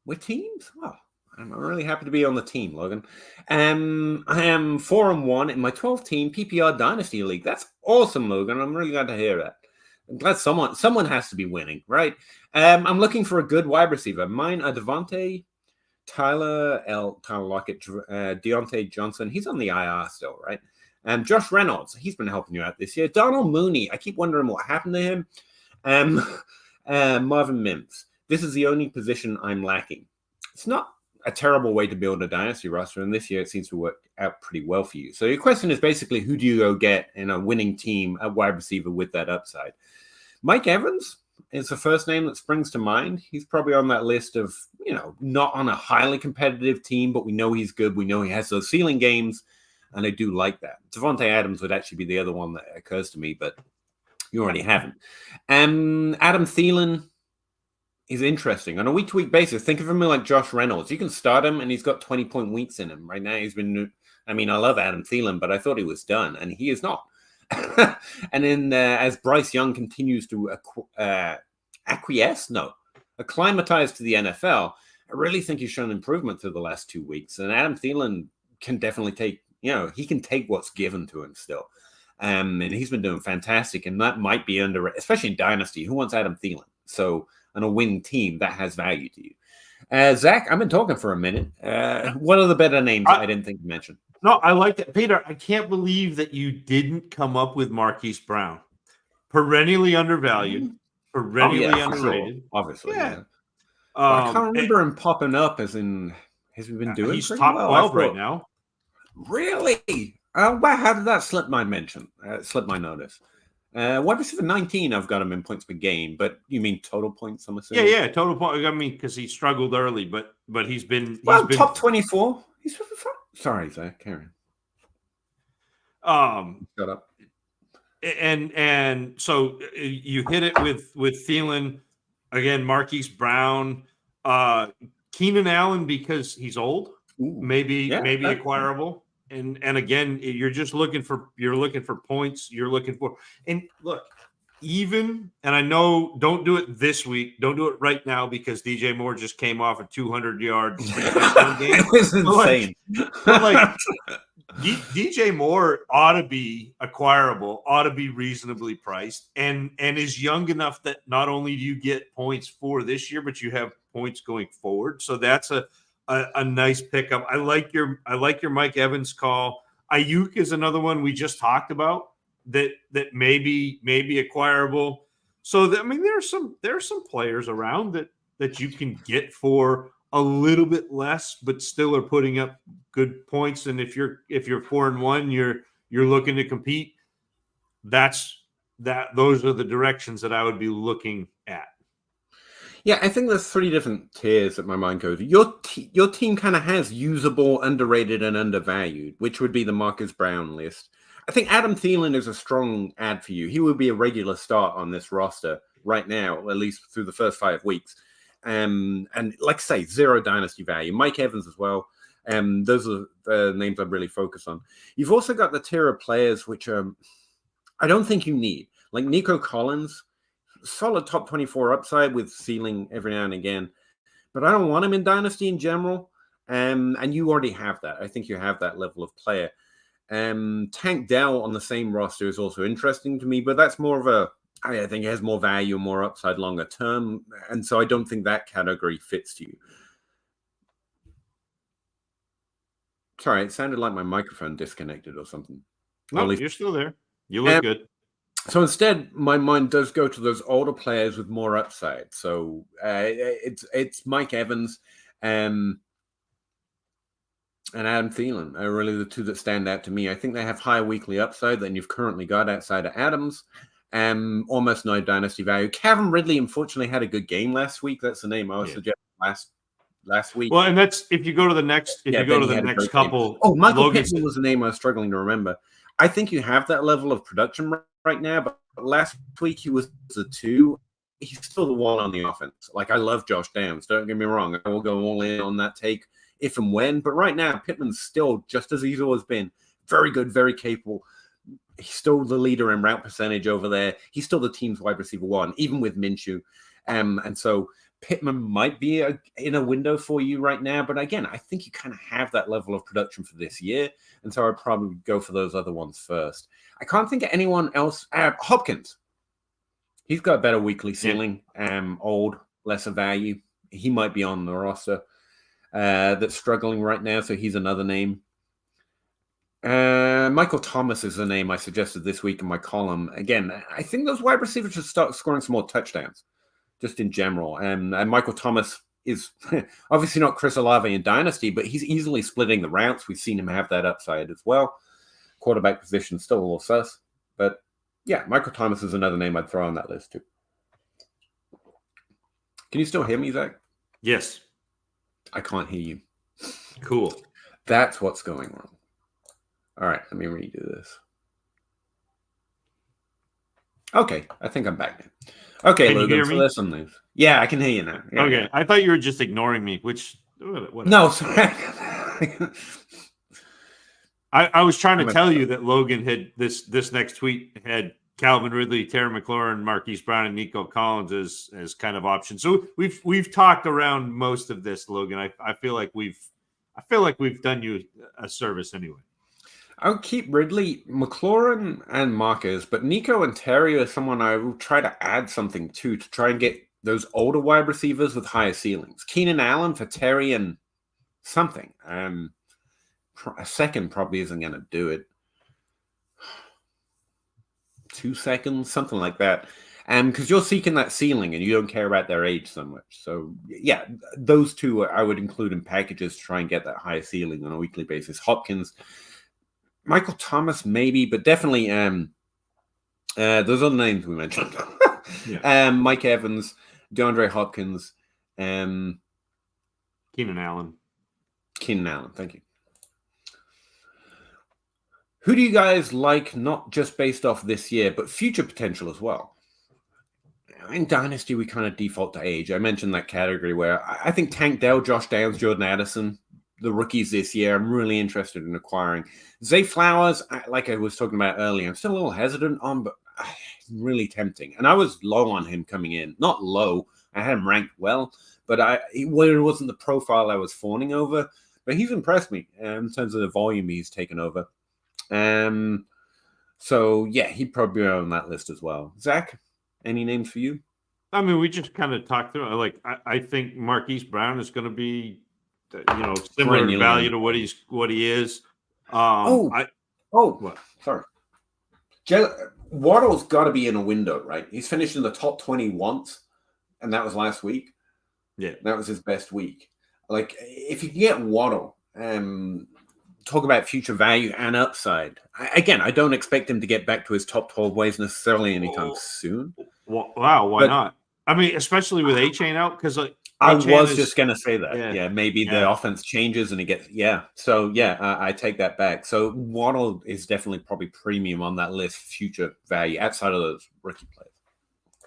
A: We're teams? Oh, I'm really happy to be on the team, Logan. I am 4-1 in my 12-team PPR Dynasty League. That's awesome, Logan. I'm really glad to hear that. I'm glad someone has to be winning, right? I'm looking for a good wide receiver. Mine are Devontae, Tyler Lockett, Deontay Johnson. He's on the IR still, right? Josh Reynolds. He's been helping you out this year. Donald Mooney. I keep wondering what happened to him. Marvin Mims. This is the only position I'm lacking. It's not a terrible way to build a dynasty roster, and this year it seems to work out pretty well for you. So your question is basically, who do you go get in a winning team, a wide receiver with that upside? Mike Evans is the first name that springs to mind. He's probably on that list of, not on a highly competitive team, but we know he's good. We know he has those ceiling games, and I do like that. Devontae Adams would actually be the other one that occurs to me, but you already haven't. Adam Thielen is interesting. On a week-to-week basis, think of him like Josh Reynolds. You can start him, and he's got 20-point weeks in him. Right now, I love Adam Thielen, but I thought he was done, and he is not. And then as Bryce Young continues to acclimatize to the NFL, I really think he's shown improvement through the last 2 weeks. And Adam Thielen can definitely take what's given to him still. And he's been doing fantastic, and that might be especially in Dynasty. Who wants Adam Thielen? So on a winning team, that has value to you. Zach, I've been talking for a minute. What are the better names I didn't think to mention?
C: No, I like that. Peter, I can't believe that you didn't come up with Marquise Brown. Perennially undervalued, perennially underrated.
A: Sure. Obviously, yeah. I can't remember him popping up as in, has he been doing
C: he's top
A: well?
C: 12 right now.
A: Really? Wow, how did that slip my mention? Slip my notice? Wide receiver 19, I've got him in points per game, but you mean total points, I'm assuming?
C: Yeah, total point. I mean, because he struggled early, but he's been
A: top 24. He's sorry, Zach, Karen. Shut up.
C: And so you hit it with Thielen again, Marquise Brown, Keenan Allen because he's old, maybe acquirable, and again, you're just looking for points. You're looking for, and look, even, and I know, don't do it this week. Don't do it right now because DJ Moore just came off a 200-yard touchdown game.
A: It was insane.
C: But DJ Moore ought to be acquirable, ought to be reasonably priced, and is young enough that not only do you get points for this year, but you have points going forward. So that's a nice pickup. I like your Mike Evans call. Ayuk is another one we just talked about that may be acquirable. So there are some players around that you can get for a little bit less, but still are putting up good points. And if you're 4-1, you're looking to compete. Those are the directions that I would be looking at.
A: Yeah, I think there's 3 different tiers that my mind goes. Your team kind of has usable, underrated, and undervalued, which would be the Marcus Brown list. I think Adam Thielen is a strong add for you. He would be a regular start on this roster right now, at least through the first 5 weeks. And like I say, 0 dynasty value. Mike Evans as well. Those are the names I really focus on. You've also got the tier of players which I don't think you need, like Nico Collins. Solid top 24 upside with ceiling every now and again, but I don't want him in Dynasty in general. And you already have that. I think you have that level of player. Tank Dell on the same roster is also interesting to me, but that's more of I think it has more value, more upside longer term. And so I don't think that category fits to you. Sorry, it sounded like my microphone disconnected or something.
C: No, you're still there. You look good.
A: So instead, my mind does go to those older players with more upside. So it's Mike Evans and Adam Thielen are really the 2 that stand out to me. I think they have higher weekly upside than you've currently got outside of Adams. Almost no dynasty value. Calvin Ridley, unfortunately, had a good game last week. That's the name I was suggesting last week.
C: Well, and that's if you go to the next couple.
A: Game. Oh, Michael Pittman was the name I was struggling to remember. I think you have that level of production right now, but last week he was the 2. He's still the 1 on the offense. Like, I love Josh Downs. Don't get me wrong. I will go all in on that take if and when. But right now, Pittman's still, just as he's always been, very good, very capable. He's still the leader in route percentage over there. He's still the team's wide receiver 1, even with Minshew. And so Pittman might be in a window for you right now. But again, I think you kind of have that level of production for this year. And so I'd probably go for those other ones first. I can't think of anyone else. Hopkins. He's got a better weekly ceiling. Old, lesser value. He might be on the roster that's struggling right now. So he's another name. Michael Thomas is the name I suggested this week in my column. Again, I think those wide receivers should start scoring some more touchdowns, just in general. And Michael Thomas is obviously not Chris Olave in Dynasty, but he's easily splitting the routes. We've seen him have that upside as well. Quarterback position still a little sus. But yeah, Michael Thomas is another name I'd throw on that list too. Can you still hear me, Zach?
C: Yes.
A: I can't hear you.
C: Cool.
A: That's what's going wrong. All right, let me redo this. Okay, I think I'm back now. Okay,
C: can
A: Logan,
C: you hear
A: so
C: me?
A: there's some news. Yeah, I can hear you now. Yeah,
C: okay,
A: yeah.
C: I thought you were just ignoring me, which... Whatever.
A: No, sorry.
C: I was trying to tell you that Logan had this next tweet had Calvin Ridley, Terry McLaurin, Marquise Brown, and Nico Collins as kind of options. So we've talked around most of this, Logan. I feel like we've done you a service anyway.
A: I'll keep Ridley, McLaurin, and Marcus, but Nico and Terry are someone I will try to add something to try and get those older wide receivers with higher ceilings. Keenan Allen for Terry and something. A second probably isn't going to do it. 2 seconds, something like that. Because you're seeking that ceiling and you don't care about their age so much. So, yeah, those 2 I would include in packages to try and get that higher ceiling on a weekly basis. Hopkins, Michael Thomas, maybe, but definitely those other names we mentioned. Yeah. Mike Evans, DeAndre Hopkins,
C: Keenan Allen.
A: Thank you. Who do you guys like, not just based off this year, but future potential as well? In Dynasty, we kind of default to age. I mentioned that category where I think Tank Dell, Josh Downs, Jordan Addison, the rookies this year, I'm really interested in acquiring. Zay Flowers, like I was talking about earlier, I'm still a little hesitant on, but really tempting. And I was low on him coming in. Not low. I had him ranked well, but it wasn't the profile I was fawning over. But he's impressed me in terms of the volume he's taken over. So, yeah, he'd probably be on that list as well. Zach, any names for you?
C: I mean, we just kind of talked through. Like, I think Marquise Brown is going to be, similar in value to what he is. Sorry.
A: Waddle's got to be in a window, right? He's finished in the top 20 once, and that was last week.
C: Yeah,
A: that was his best week. Like, if you can get Waddle, talk about future value and upside. Again, I don't expect him to get back to his top 12 ways necessarily anytime soon.
C: Wow, why not? I mean, especially with A-Chain out, because
A: I was just going to say that. Yeah, maybe the offense changes and it gets, So, I take that back. So, Waddle is definitely probably premium on that list, future value, outside of those rookie players.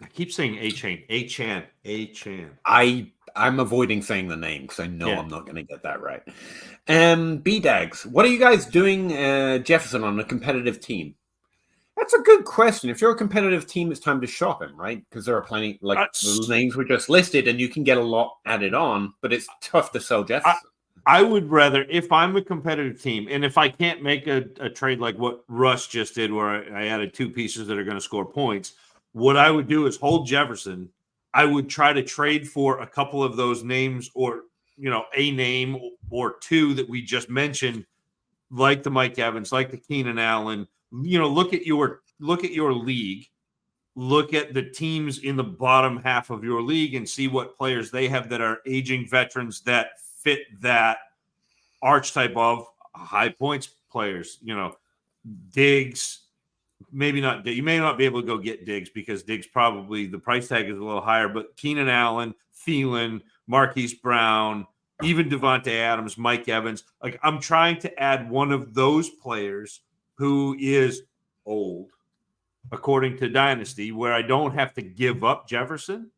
C: I keep saying A-Chan.
A: I'm avoiding saying the name because I know I'm not going to get that right. B-Dags, what are you guys doing, Jefferson, on a competitive team? That's a good question. If you're a competitive team, it's time to shop him, right? Because there are plenty, the names were just listed, and you can get a lot added on, but it's tough to sell Jefferson.
C: I would rather, if I'm a competitive team, and if I can't make a trade like what Russ just did, where I added 2 pieces that are going to score points, what I would do is hold Jefferson. I would try to trade for a couple of those names, or a name or 2 that we just mentioned, like the Mike Evans, like the Keenan Allen. Look at your league, look at the teams in the bottom half of your league and see what players they have that are aging veterans that fit that archetype of high points players. Diggs, maybe not. You may not be able to go get Diggs because Diggs probably the price tag is a little higher, but Keenan Allen, Thielen, Marquise Brown, even Devontae Adams, Mike Evans. Like, I'm trying to add one of those players who is old, according to Dynasty, where I don't have to give up Jefferson,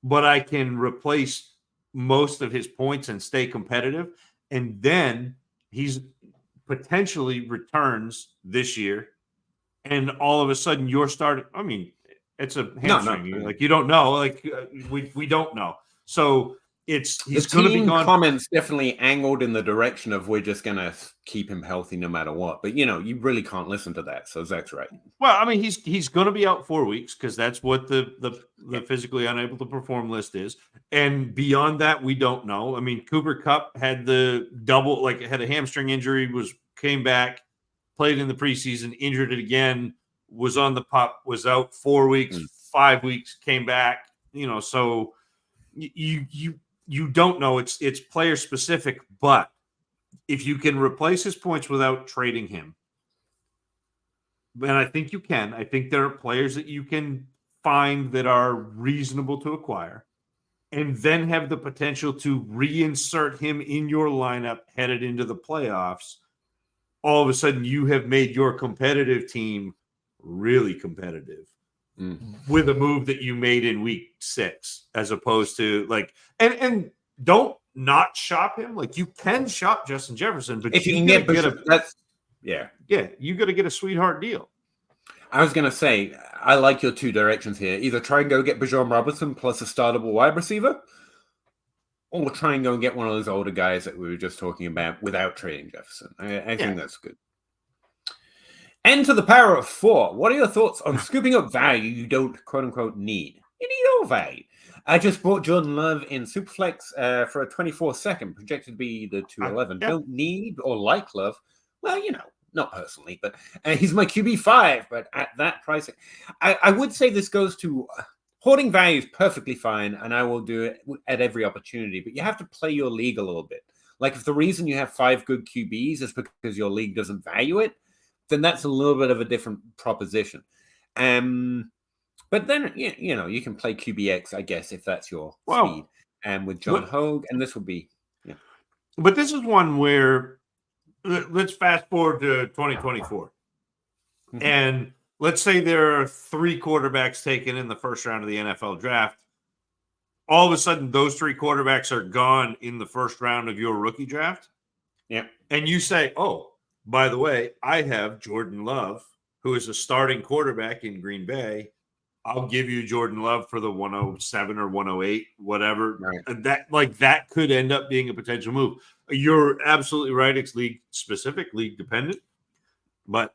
C: but I can replace most of his points and stay competitive. And then he's potentially returns this year, and all of a sudden you're starting. I mean, it's a hamstring.
A: No.
C: Like, you don't know. Like, we don't know. So he's going to be gone.
A: Comments definitely angled in the direction of we're just going to keep him healthy no matter what. But you really can't listen to that. So Zach's right.
C: Well, I mean, he's going to be out 4 weeks because that's what the physically unable to perform list is. And beyond that, we don't know. I mean, Cooper Kupp had had a hamstring injury, came back, played in the preseason, injured it again, was on the pup, was out 4 weeks, 5 weeks, came back. So you don't know. It's player specific, but if you can replace his points without trading him, and I think you can. I think there are players that you can find that are reasonable to acquire, and then have the potential to reinsert him in your lineup headed into the playoffs. All of a sudden, you have made your competitive team really competitive. With a move that you made in week 6, as opposed to and don't not shop him. Like, you can shop Justin Jefferson, but
A: if you can get
C: you got to get a sweetheart deal.
A: I was going to say, I like your 2 directions here. Either try and go get Bijan Robinson plus a startable wide receiver, or try and go and get one of those older guys that we were just talking about without trading Jefferson. I think that's good. And to the power of 4, what are your thoughts on scooping up value you don't, quote-unquote, need? You need all value. I just bought Jordan Love in Superflex for a 24-second, projected to be the 211. Don't need or like Love. Well, not personally, but he's my QB5. But at that price, I would say this goes to hoarding value is perfectly fine, and I will do it at every opportunity. But you have to play your league a little bit. Like, if the reason you have 5 good QBs is because your league doesn't value it, then that's a little bit of a different proposition. But then, you can play QBX, I guess, if that's your speed. And with John Hogue, and this would be...
C: But this is one where, let's fast forward to 2024. And let's say there are 3 quarterbacks taken in the first round of the NFL draft. all of a sudden those 3 quarterbacks are gone in the first round of your rookie draft.
A: Yeah.
C: And you say, oh, by the way, I have Jordan Love, who is a starting quarterback in Green Bay. I'll give you Jordan Love for the 107 or 108, whatever.
A: Right.
C: That could end up being a potential move. You're absolutely right. It's league specific, league dependent, but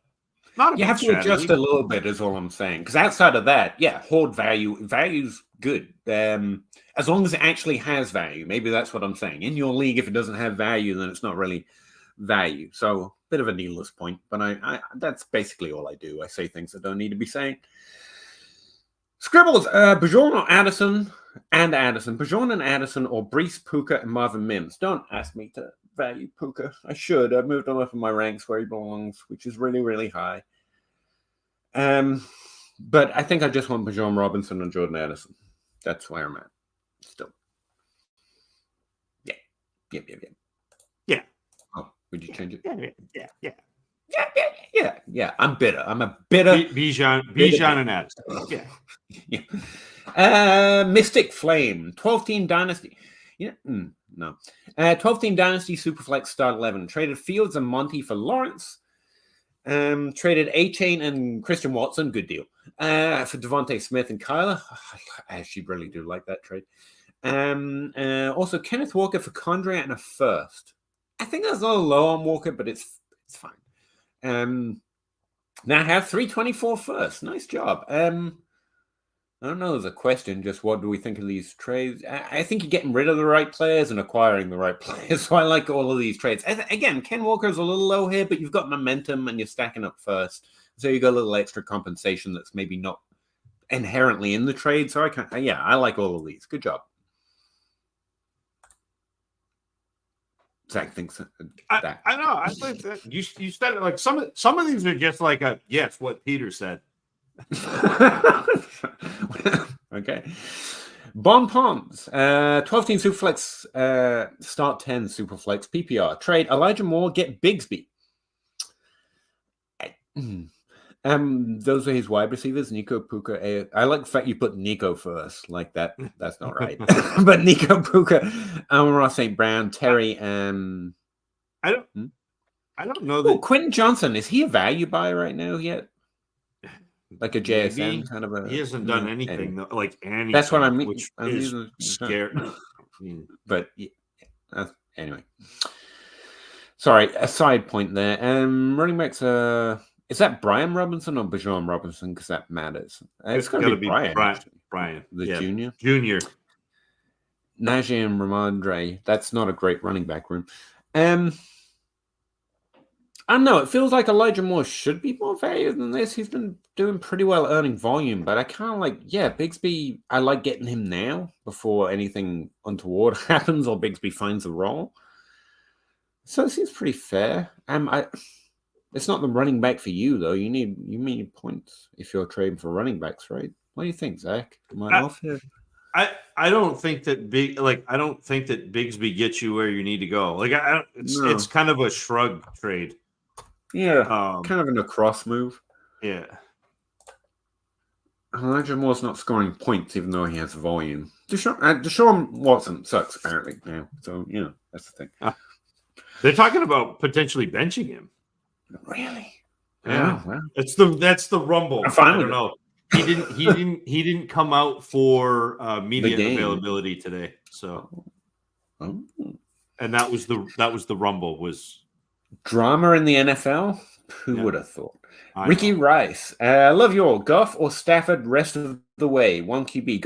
C: not a
A: You have to adjust a little bit, is all I'm saying. Because outside of that, yeah, hoard value's good. As long as it actually has value. Maybe that's what I'm saying. In your league, if it doesn't have value, then it's not really value. So, bit of a needless point, but I that's basically all I do. I say things that don't need to be saying. Scribbles, Bajorn or Addison and Addison. Bajorn and Addison or Brees, Puka, and Marvin Mims. Don't ask me to value Puka. I should. I've moved on up in my ranks where he belongs, which is really, really high. But I think I just want Bajorn Robinson and Jordan Addison. That's where I'm at. Still. Yeah. Yep.
C: Yeah.
A: Oh, would you change it? Yeah. I'm bitter. I'm a bitter.
C: Bijan and Addison.
A: Yeah. Mystic Flame, 12-team Dynasty. Yeah, no. 12-team Dynasty Superflex Start 11. Traded Fields and Monty for Lawrence. Traded A-Chain and Christian Watson. Good deal. For Devontae Smith and Kyler. I actually really do like that trade. Also, Kenneth Walker for Condre and a first. I think that's a little low on Walker, but it's fine. Now I have 324 first. Nice job. I don't know. There's a question. Just what do we think of these trades? I think you're getting rid of the right players and acquiring the right players. So I like all of these trades. Again, Ken Walker's a little low here, but you've got momentum and you're stacking up first. So you got a little extra compensation that's maybe not inherently in the trade. So I like all of these. Good job. Zach thinks that.
C: I know. I think that you said it like some of these are just like a yes, what Peter said.
A: Okay. Bon Poms, 12-team Superflex, start 10 Superflex, PPR. Trade Elijah Moore, get Bigsby. Those are his wide receivers, Nico, Puka. I like the fact you put Nico first, like that. That's not right. But Nico, Puka, Amon-Ra St. Brown, Terry, and
C: I don't know that.
A: Quentin Johnson, is he a value buy right now yet? Like a JSN
C: Maybe.
A: kind of a.
C: He hasn't done anything though, like anything.
A: That's what I mean.
C: Which is scary.
A: But yeah, anyway, sorry. A side point there. Running backs. Is that Brian Robinson or Bajorn Robinson? Because that matters. It's going to be Brian.
C: Brian,
A: the junior. Najee and Ramondre. That's not a great running back room. I don't know. It feels like Elijah Moore should be more valued than this. He's been doing pretty well earning volume, but I kind of Bigsby. I like getting him now before anything untoward happens or Bigsby finds a role. So it seems pretty fair. It's not the running back for you though. You need points if you're trading for running backs, right? What do you think, Zach? Am I off here?
C: I don't think that Bigsby gets you where you need to go. It's kind of a shrug trade.
A: Yeah, kind of in a cross move.
C: Yeah.
A: Elijah Moore's not scoring points even though he has volume. Deshaun Watson sucks apparently now. So, that's the thing.
C: They're talking about potentially benching him.
A: Really?
C: Yeah.
A: Oh, wow.
C: That's the rumble. I don't know. He didn't come out for media availability today. So and that was the rumble was
A: drama in the NFL. Who would have thought? Ricky Rice, love you all. Goff or Stafford rest of the way. 1 QB.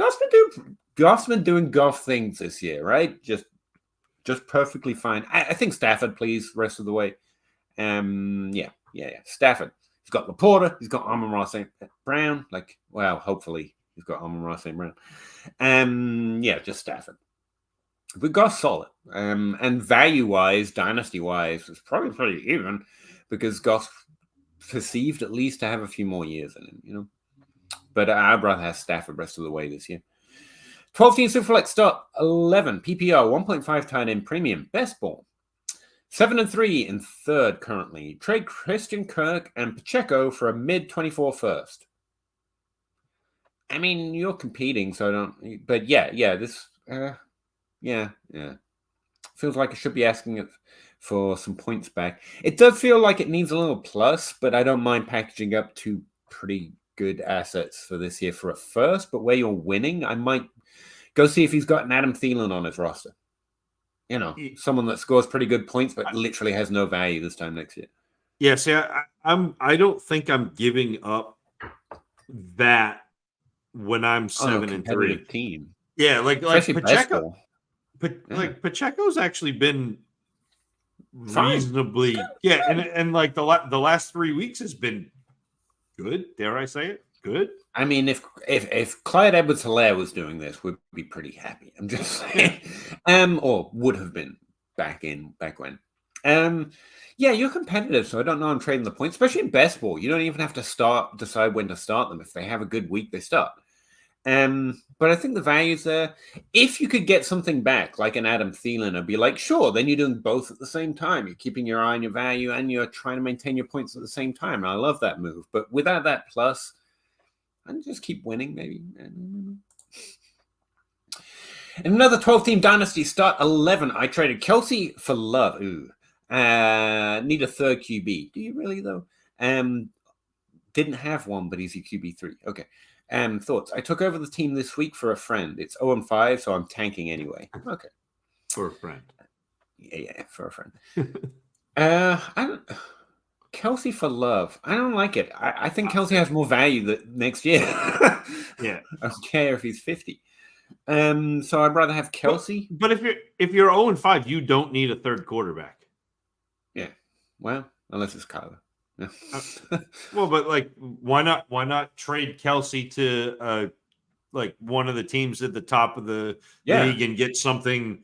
A: Goff's been doing Goff things this year, right? Just perfectly fine. I think Stafford, please, rest of the way. Yeah. Stafford. He's got Laporta. He's got Amon-Ra St. Brown. Hopefully he's got Amon-Ra St. Brown. Just Stafford. But Goff's solid. And value-wise, dynasty-wise, it's probably pretty even because Goff's perceived at least to have a few more years in him, But I'd rather have Stafford rest of the way this year. 12-team Superflex start 11 PPR 1.5 tight end premium best ball. 7-3 in third currently. Trade Christian Kirk and Pacheco for a mid-24 first. I mean, you're competing, so I don't. But yeah. This Yeah. Feels like I should be asking it for some points back. It does feel like it needs a little plus, but I don't mind packaging up two pretty good assets for this year for a first. But where you're winning, I might go see if he's got an Adam Thielen on his roster. You know, someone that scores pretty good points, but literally has no value this time next year.
C: Yeah, see, I don't think I'm giving up that when I'm 7-3
A: team.
C: Yeah, like Pacheco. Like Pacheco's actually been reasonably and like the last 3 weeks has been good. Dare I say it? Good.
A: I mean, if Clyde Edwards-Helaire was doing this, we'd be pretty happy. I'm just saying, or would have been back when. Yeah, you're competitive, so I don't know. I'm trading the points, especially in best ball. You don't even have to decide when to start them. If they have a good week, they start. But I think the value's there. If you could get something back, like an Adam Thielen, I'd be like, sure, then you're doing both at the same time. You're keeping your eye on your value and you're trying to maintain your points at the same time. And I love that move. But without that plus, I'd just keep winning, maybe. In another 12-team Dynasty, start 11. I traded Kelsey for Love. Ooh. Need a third QB. Do you really, though? Didn't have one, but he's your QB3. Okay. Thoughts? I took over the team this week for a friend. It's 0-5, so I'm tanking anyway. Okay.
C: For a friend.
A: Yeah, for a friend. Kelsey for Love. I don't like it. I think Kelsey has more value next year.
C: Yeah.
A: I don't care if he's 50. So I'd rather have Kelsey.
C: But if you're 0-5, you don't need a third quarterback.
A: Yeah. Well, unless it's Kyler. Yeah.
C: Well, but like, why not trade Kelsey to like one of the teams at the top of the league and get something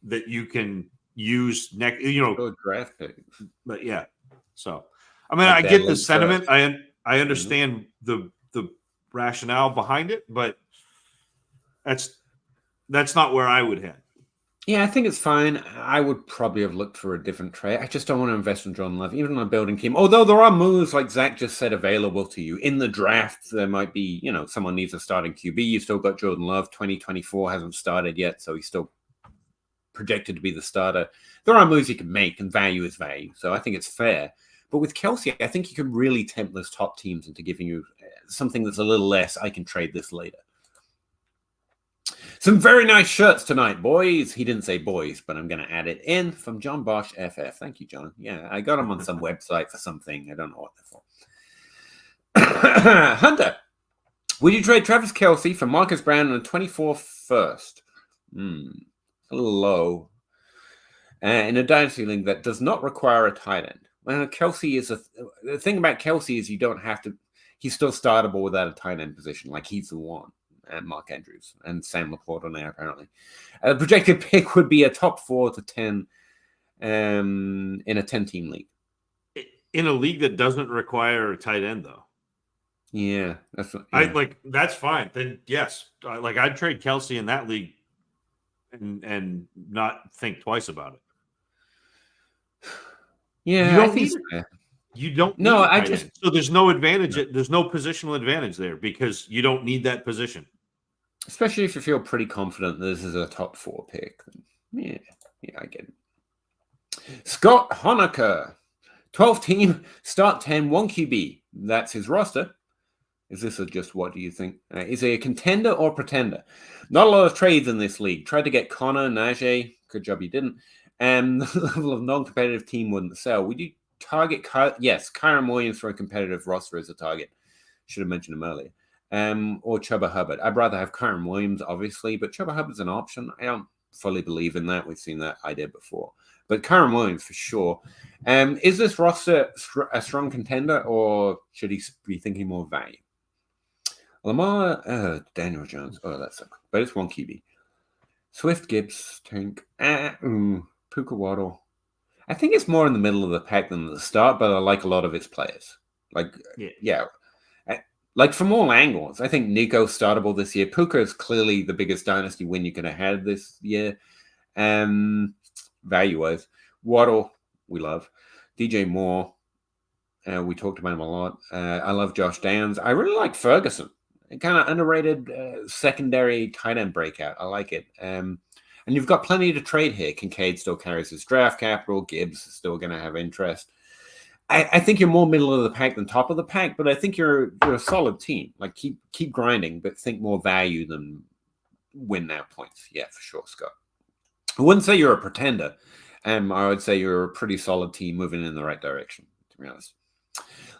C: that you can use next?
A: Draft pick.
C: But yeah, so I mean, I get the sentiment. I understand the rationale behind it, but that's not where I would head.
A: Yeah, I think it's fine. I would probably have looked for a different trade. I just don't want to invest in John Love, even on a building team. Although there are moves, like Zach just said, available to you. In the draft, there might be, someone needs a starting QB. You've still got Jordan Love. 2024 hasn't started yet, so he's still projected to be the starter. There are moves you can make, and value is value. So I think it's fair. But with Kelsey, I think you can really tempt those top teams into giving you something that's a little less. I can trade this later. Some very nice shirts tonight, boys. He didn't say boys, but I'm going to add it in from John Bosch FF. Thank you, John. Yeah, I got him on some website for something. I don't know what they're for. Hunter, would you trade Travis Kelsey for Marcus Brown on a 24 first? A little low. In a dynasty league that does not require a tight end. Well, Kelsey is the thing about Kelsey is you don't have to. He's still startable without a tight end position. Like he's the one. And Mark Andrews and Sam Laporta now, apparently. Projected pick would be a top 4 to 10 in a 10-team league.
C: In a league that doesn't require a tight end, though.
A: Yeah, that's
C: that's fine. Then yes, I'd trade Kelsey in that league and not think twice about it.
A: Yeah,
C: you don't.
A: No,
C: so there's no advantage. There's no positional advantage there because you don't need that position.
A: Especially if you feel pretty confident this is a top 4 pick. Yeah, I get it. Scott Honecker, 12-team, start 10, 1 QB. That's his roster. Is this just what do you think? Is he a contender or pretender? Not a lot of trades in this league. Tried to get Connor, Najee. Good job you didn't. And the level of non-competitive team wouldn't sell. Would you target Kyron Williams for a competitive roster as a target? Should have mentioned him earlier. Or Chuba Hubbard. I'd rather have Kyron Williams, obviously, but Chuba Hubbard's an option. I don't fully believe in that. We've seen that idea before. But Kyron Williams, for sure. Is this roster a strong contender, or should he be thinking more value? Lamar, Daniel Jones. Oh, that sucks. But it's 1 QB. Swift, Gibbs, Tank, Puka Waddle. I think it's more in the middle of the pack than the start, but I like a lot of its players. Like from all angles, I think Nico's startable this year. Puka is clearly the biggest dynasty win you could have had this year. Value-wise. Waddle, we love. DJ Moore, we talked about him a lot. I love Josh Downs. I really like Ferguson. kind of underrated secondary tight end breakout. I like it. And you've got plenty to trade here. Kincaid still carries his draft capital. Gibbs is still going to have interest. I think you're more middle of the pack than top of the pack, but I think you're a solid team. Like keep grinding, but think more value than win now points. Yeah, for sure, Scott. I wouldn't say you're a pretender. I would say you're a pretty solid team moving in the right direction, to be honest.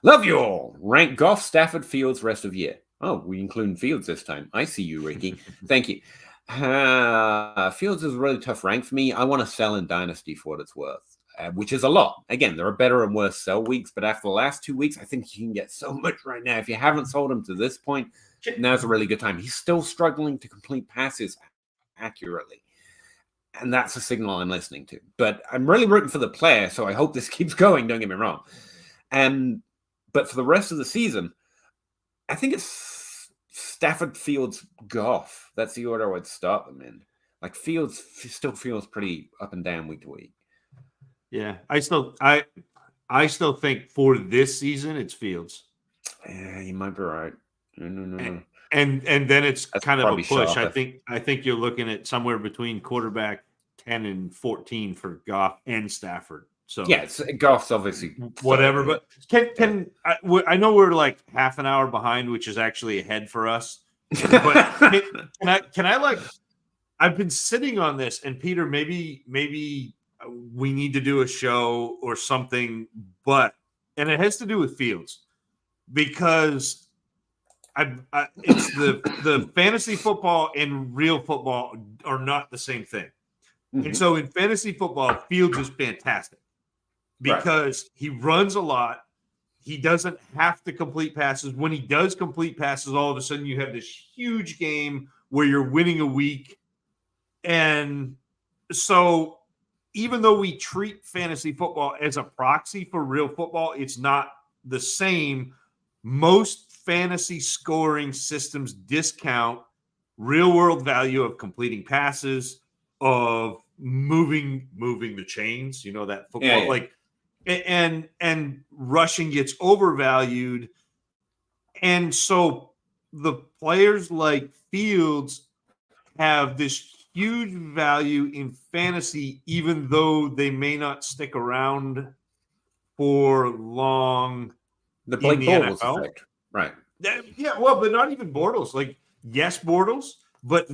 A: Love you all. Rank Goff, Stafford, Fields, rest of year. Oh, we include Fields this time. I see you, Ricky. Thank you. Fields is a really tough rank for me. I want to sell in Dynasty for what it's worth, which is a lot. Again, there are better and worse sell weeks, but after the last 2 weeks, I think you can get so much right now. If you haven't sold him to this point, now's a really good time. He's still struggling to complete passes accurately. And that's a signal I'm listening to. But I'm really rooting for the player, so I hope this keeps going, don't get me wrong. But for the rest of the season, I think it's Stafford, Fields, Goff. That's the order I would start them in. Like Fields still feels pretty up and down week to week.
C: Yeah, I still think for this season it's Fields.
A: Yeah, you might be right. No.
C: And then it's
A: That's
C: kind of a push.
A: sharp.
C: I think you're looking at somewhere between quarterback 10 and 14 for Goff and Stafford. So
A: yeah, Goff's obviously
C: whatever. But I know we're like half an hour behind, which is actually ahead for us. But can I like? I've been sitting on this, and Peter, maybe we need to do a show or something, and it has to do with Fields because it's the fantasy football and real football are not the same thing. Mm-hmm. And so in fantasy football, Fields is fantastic because he runs a lot. He doesn't have to complete passes. When he does complete passes, all of a sudden you have this huge game where you're winning a week. And so even though we treat fantasy football as a proxy for real football, it's not the same. Most fantasy scoring systems discount real world value of completing passes, of moving the chains, that football, and rushing gets overvalued. And so the players like Fields have this huge value in fantasy, even though they may not stick around for long.
A: The Blake Bortles effect, right?
C: Yeah, well, but not even Bortles. Like, yes, Bortles, but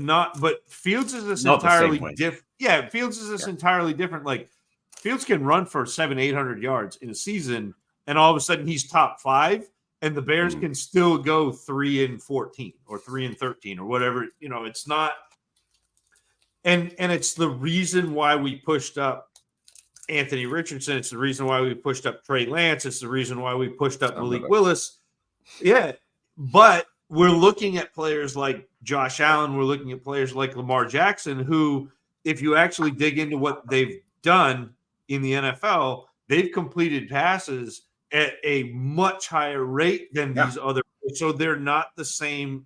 C: Fields is this entirely different. Yeah, Fields is this entirely different. Like, Fields can run for 700-800 yards in a season, and all of a sudden he's top 5, and the Bears can still go 3-14 or 3-13 or whatever. It's not. And it's the reason why we pushed up Anthony Richardson. It's the reason why we pushed up Trey Lance. It's the reason why we pushed up Malik Willis. Yeah, but we're looking at players like Josh Allen. We're looking at players like Lamar Jackson, who, if you actually dig into what they've done in the NFL, they've completed passes at a much higher rate than these other. So they're not the same.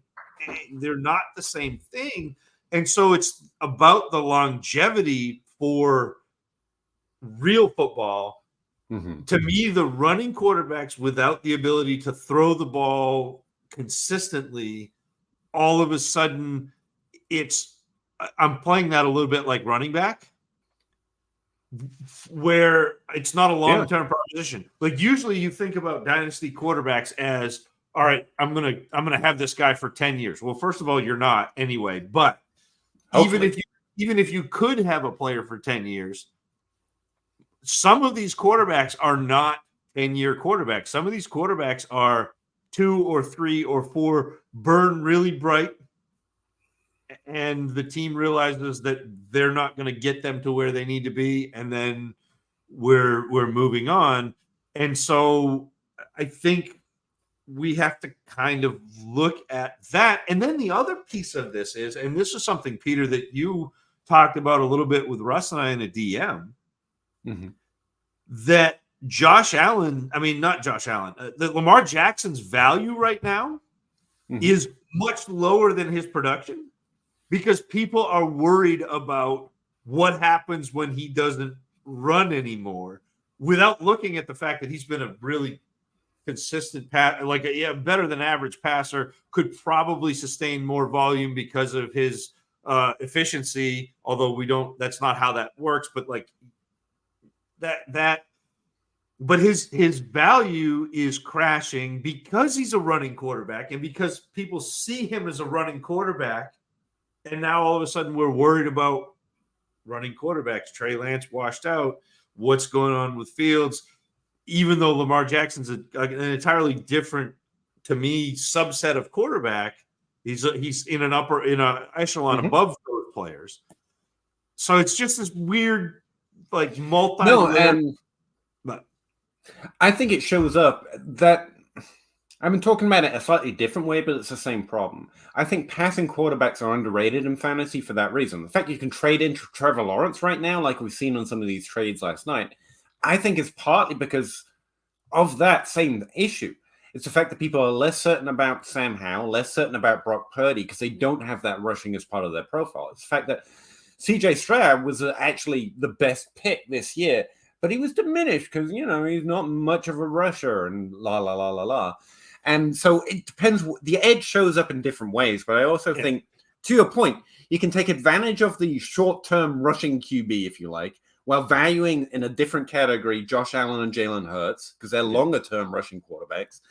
C: They're not the same thing. And so it's about the longevity for real football. Mm-hmm. To me, the running quarterbacks without the ability to throw the ball consistently, all of a sudden I'm playing that a little bit like running back, where it's not a long-term proposition. Like, usually you think about dynasty quarterbacks as, all right, I'm gonna have this guy for 10 years. Well, first of all, you're not anyway, but hopefully. even if you could have a player for 10 years, some of these quarterbacks are not 10-year quarterbacks. Some of these quarterbacks are 2 or 3 or 4, burn really bright, and the team realizes that they're not going to get them to where they need to be, and then we're moving on. And so I think we have to kind of look at that. And then the other piece of this is, and this is something, Peter, that you talked about a little bit with Russ and I in a DM, that that Lamar Jackson's value right now is much lower than his production, because people are worried about what happens when he doesn't run anymore, without looking at the fact that he's been a really consistent better than average passer, could probably sustain more volume because of his efficiency. Although that's not how that works. But like that. But his value is crashing because he's a running quarterback, and because people see him as a running quarterback, and now all of a sudden we're worried about running quarterbacks. Trey Lance washed out. What's going on with Fields? Even though Lamar Jackson's an entirely different, to me, subset of quarterback, he's in an echelon above those players. So it's just this weird, like multi.
A: No, but I think it shows up that I've been talking about it a slightly different way, but it's the same problem. I think passing quarterbacks are underrated in fantasy for that reason. The fact you can trade into Trevor Lawrence right now, like we've seen on some of these trades last night, I think is partly because of that same issue. It's the fact that people are less certain about Sam Howell, less certain about Brock Purdy, because they don't have that rushing as part of their profile. It's the fact that CJ Stroud was actually the best pick this year, but he was diminished because, he's not much of a rusher and la, la, la, la, la. And so it depends. The edge shows up in different ways, but I also think, to your point, you can take advantage of the short-term rushing QB, if you like, while valuing in a different category Josh Allen and Jalen Hurts, because they're longer-term rushing quarterbacks.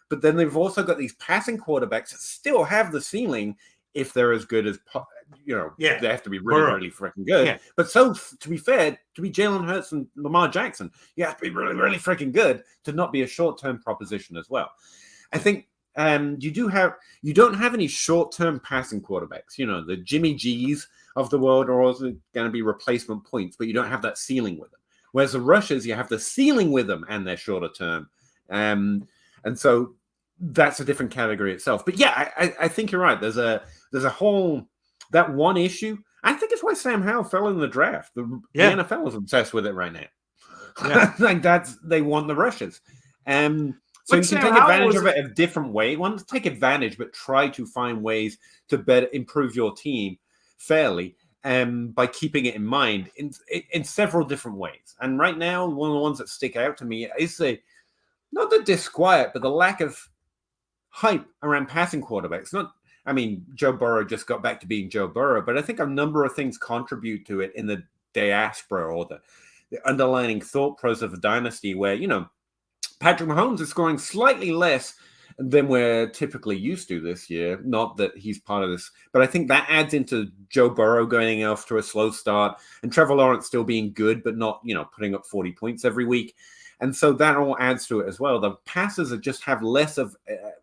A: But then they've also got these passing quarterbacks that still have the ceiling if they're as good as, they have to be really, really freaking good. Yeah. But so, to be fair, to be Jalen Hurts and Lamar Jackson, you have to be really, really freaking good to not be a short-term proposition as well. I think you don't have any short-term passing quarterbacks. The Jimmy G's of the world are also going to be replacement points, but you don't have that ceiling with them. Whereas the rushers, you have the ceiling with them and they're shorter term. And so that's a different category itself. But yeah, I think you're right. There's a whole, that one issue. I think it's why Sam Howell fell in the draft. The NFL is obsessed with it right now. Yeah. Like they want the rushers. So you can take advantage of it a different way. One, take advantage, but try to find ways to better improve your team fairly by keeping it in mind in several different ways. And right now, one of the ones that stick out to me is not the disquiet, but the lack of hype around passing quarterbacks. Joe Burrow just got back to being Joe Burrow, but I think a number of things contribute to it in the diaspora or the underlying thought process of a dynasty where, Patrick Mahomes is scoring slightly less than we're typically used to this year. Not that he's part of this, but I think that adds into Joe Burrow going off to a slow start and Trevor Lawrence still being good, but not, putting up 40 points every week. And so that all adds to it as well. The passes have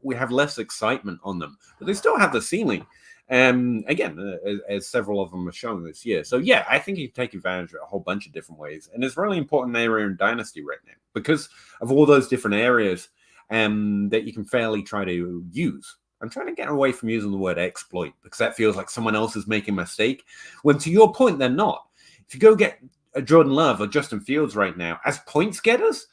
A: we have less excitement on them, but they still have the ceiling. Again, as several of them are showing this year. So yeah, I think you can take advantage of a whole bunch of different ways. And it's a really important area in Dynasty right now because of all those different areas that you can fairly try to use. I'm trying to get away from using the word exploit because that feels like someone else is making a mistake. When to your point, they're not. If you go get a Jordan Love or Justin Fields right now as points getters,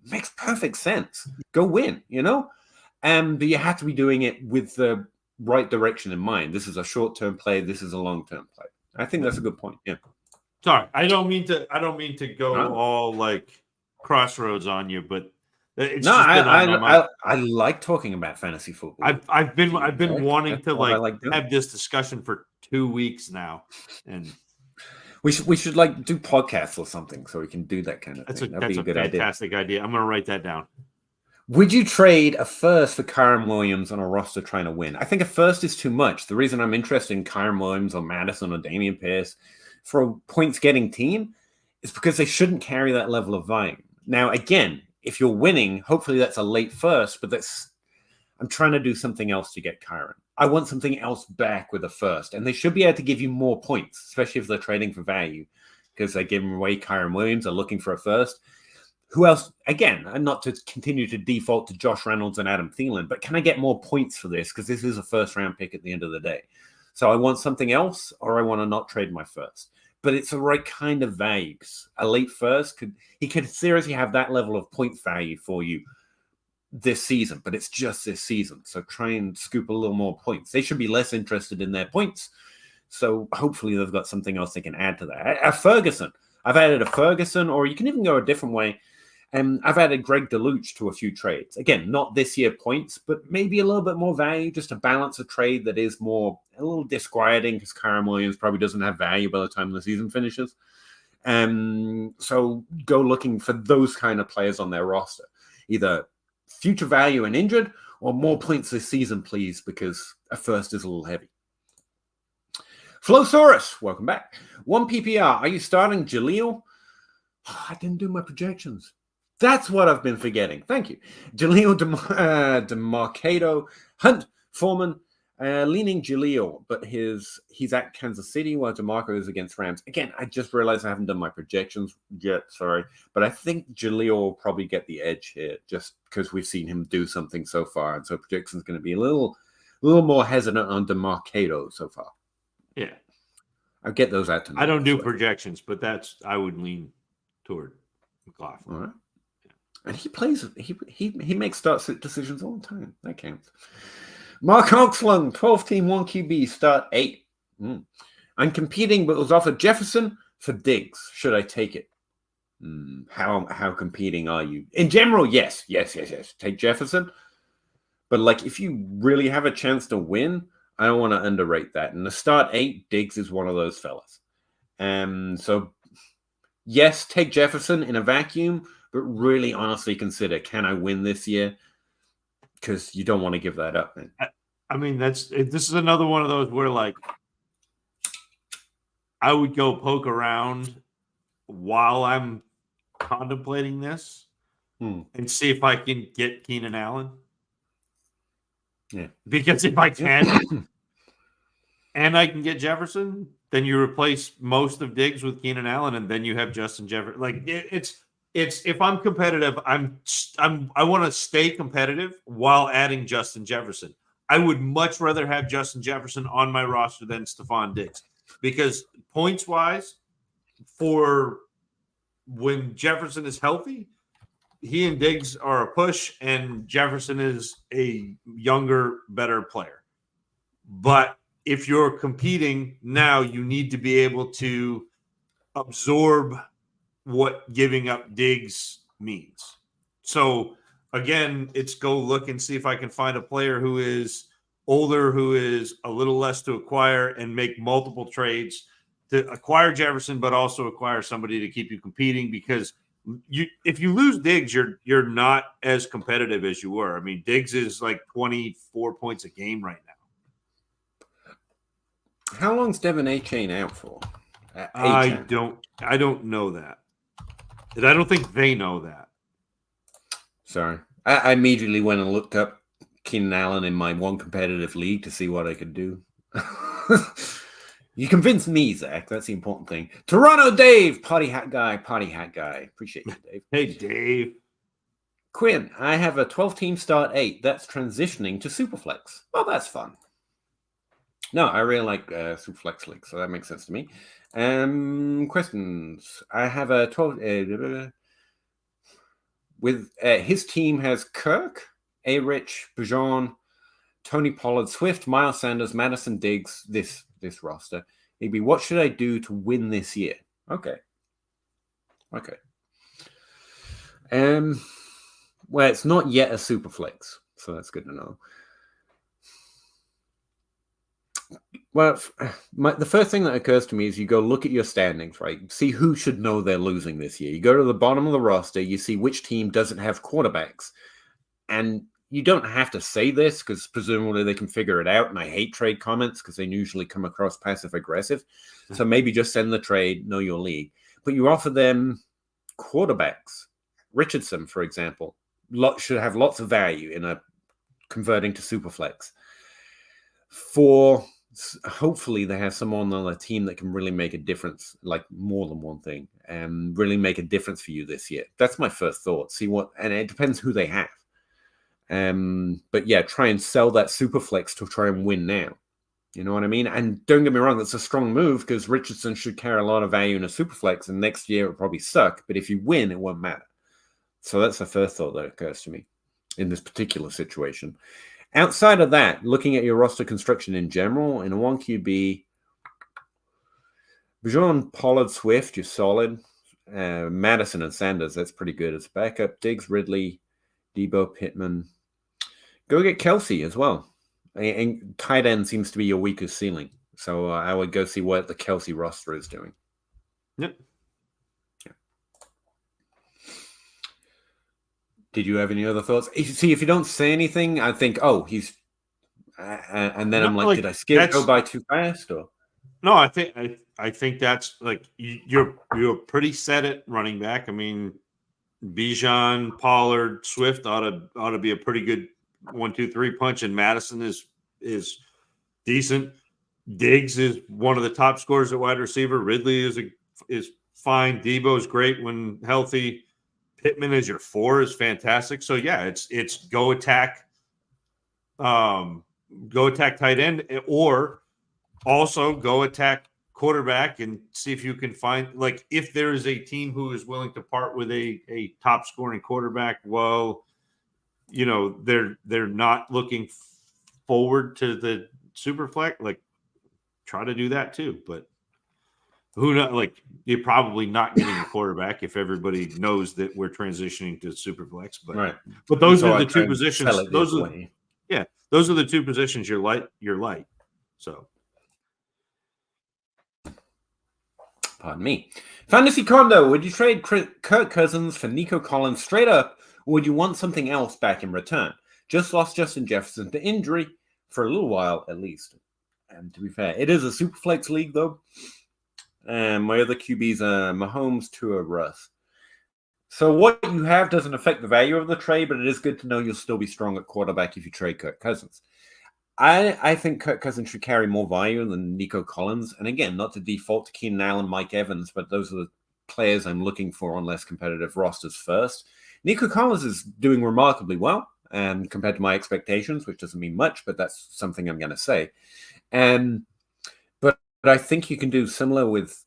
A: makes perfect sense. Go win, but you have to be doing it with the right direction in mind. This is a short-term play. This is a long-term play. I think that's a good point. Yeah.
C: Sorry, I don't mean to go all like crossroads on you, but it's
A: I like talking about fantasy football.
C: I've been wanting to have this discussion for 2 weeks now, and
A: we should do podcasts or something so we can do that kind of thing.
C: That's a fantastic idea. I'm going to write that down.
A: Would you trade a first for Kyren Williams on a roster trying to win? I think a first is too much. The reason I'm interested in Kyren Williams or Madison or Dameon Pierce for a points-getting team is because they shouldn't carry that level of volume. Now, again, if you're winning, hopefully that's a late first, but I'm trying to do something else to get Kyren. I want something else back with a first, and they should be able to give you more points, especially if they're trading for value, because they're giving away Kyren Williams, they're looking for a first. Who else? Again, and not to continue to default to Josh Reynolds and Adam Thielen, but can I get more points for this? Because this is a first-round pick at the end of the day. So I want something else, or I want to not trade my first. But it's the right kind of value. A late first could seriously have that level of points value for you this season, but it's just this season. So try and scoop a little more points. They should be less interested in their points. So hopefully they've got something else they can add to that. A Ferguson. I've added a Ferguson, or you can even go a different way I've added Greg DeLuch to a few trades. Again, not this year points, but maybe a little bit more value just to balance a trade that is a little disquieting because Kyron Williams probably doesn't have value by the time the season finishes. So go looking for those kind of players on their roster. Either future value and injured or more points this season, please, because a first is a little heavy. Flowsaurus, welcome back. 1 PPR. Are you starting Jaleel? Oh, I didn't do my projections. That's what I've been forgetting. Thank you. Jaleel DeMarcado, Hunt, Foreman, leaning Jaleel, but he's at Kansas City while DeMarco is against Rams. Again, I just realized I haven't done my projections yet. Sorry. But I think Jaleel will probably get the edge here just because we've seen him do something so far. And so projections going to be a little more hesitant on DeMarcado so far.
C: Yeah.
A: I'll get those out tonight.
C: I don't do projections, but I would lean toward McLaughlin.
A: All right. And he makes start decisions all the time. That counts. Mark Oxlund, 12-team, 1 QB, start 8. I'm competing, but was offered Jefferson for Diggs. Should I take it? How competing are you? In general, yes. Take Jefferson. But like, if you really have a chance to win, I don't want to underrate that. And the start 8, Diggs is one of those fellas. So yes, take Jefferson in a vacuum, but really honestly consider, can I win this year? Because you don't want to give that up, man.
C: I mean, this is another one of those where, like, I would go poke around while I'm contemplating this and see if I can get Keenan Allen.
A: Yeah.
C: Because if I can and I can get Jefferson, then you replace most of Diggs with Keenan Allen, and then you have Justin Jefferson. Like, it's if I'm competitive, I want to stay competitive while adding Justin Jefferson. I would much rather have Justin Jefferson on my roster than Stephon Diggs, because points wise, for when Jefferson is healthy, he and Diggs are a push, and Jefferson is a younger, better player. But if you're competing now, you need to be able to absorb what giving up Diggs means. So again, it's go look and see if I can find a player who is older, who is a little less to acquire, and make multiple trades to acquire Jefferson, but also acquire somebody to keep you competing, because if you lose Diggs, you're not as competitive as you were. I mean, Diggs is like 24 points a game right now.
A: How long's Devin A-Chain out for?
C: I don't know that. And I don't think they know that.
A: Sorry. I immediately went and looked up Keenan Allen in my one competitive league to see what I could do. You convinced me, Zach. That's the important thing. Toronto Dave, party hat guy. Appreciate you, Dave.
C: Hey, Dave.
A: Quinn, I have a 12-team start 8 that's transitioning to Superflex. Well, that's fun. No, I really like Superflex league, so that makes sense to me. Questions. I have a 12 with his team has Kirk, A-Rich, Bijan, Tony Pollard, Swift, Miles Sanders, Madison, Diggs, this roster. It'd be, what should I do to win this year? Okay. Well, it's not yet a super flex, so that's good to know. Well, the first thing that occurs to me is you go look at your standings, right? See who should know they're losing this year. You go to the bottom of the roster, you see which team doesn't have quarterbacks. And you don't have to say this because presumably they can figure it out. And I hate trade comments because they usually come across passive-aggressive. So maybe just send the trade, know your league. But you offer them quarterbacks. Richardson, for example, should have lots of value in a converting to Superflex. Hopefully they have someone on the team that can really make a difference, like more than one thing, and really make a difference for you this year. That's my first thought. And it depends who they have. But yeah, try and sell that Superflex to try and win now. You know what I mean? And don't get me wrong, that's a strong move because Richardson should carry a lot of value in a Superflex, and next year it'll probably suck. But if you win, it won't matter. So that's the first thought that occurs to me in this particular situation. Outside of that, looking at your roster construction in general, in a 1QB, Bijan, Pollard, Swift, you're solid. Madison and Sanders. That's pretty good as backup. Diggs, Ridley, Debo, Pittman. Go get Kelsey as well. And tight end seems to be your weakest ceiling. So I would go see what the Kelsey roster is doing.
C: Yep.
A: Yeah. Did you have any other thoughts? See, if you don't say anything, I think, oh, he's... and then I'm like, did I go by too fast? Or
C: no, I think that's like you're pretty set at running back. I mean, Bijan, Pollard, Swift ought to be a pretty good 1-2-3 punch, and Madison is decent. Diggs is one of the top scorers at wide receiver. Ridley is fine. Debo is great when healthy. Pittman as your 4 is fantastic. So yeah, it's go attack tight end, or also go attack quarterback and see if you can find, like, if there is a team who is willing to part with a top scoring quarterback, well, you know, they're not looking forward to the super flex, like, try to do that too. But who knows, like, you're probably not getting a quarterback if everybody knows that we're transitioning to super flex. But
A: right.
C: But those are the two positions. Those are the two positions you're light. So
A: pardon me. Fantasy Condo, would you trade Kirk Cousins for Nico Collins straight up, or would you want something else back in return? Just lost Justin Jefferson to injury for a little while at least. And to be fair, it is a super flex league though. And my other QBs are Mahomes, Tua, Russ. So what you have doesn't affect the value of the trade, but it is good to know you'll still be strong at quarterback if you trade Kirk Cousins. I think Kirk Cousins should carry more value than Nico Collins. And again, not to default to Keenan Allen, Mike Evans, but those are the players I'm looking for on less competitive rosters first. Nico Collins is doing remarkably well compared to my expectations, which doesn't mean much, but that's something I'm going to say. But I think you can do similar with,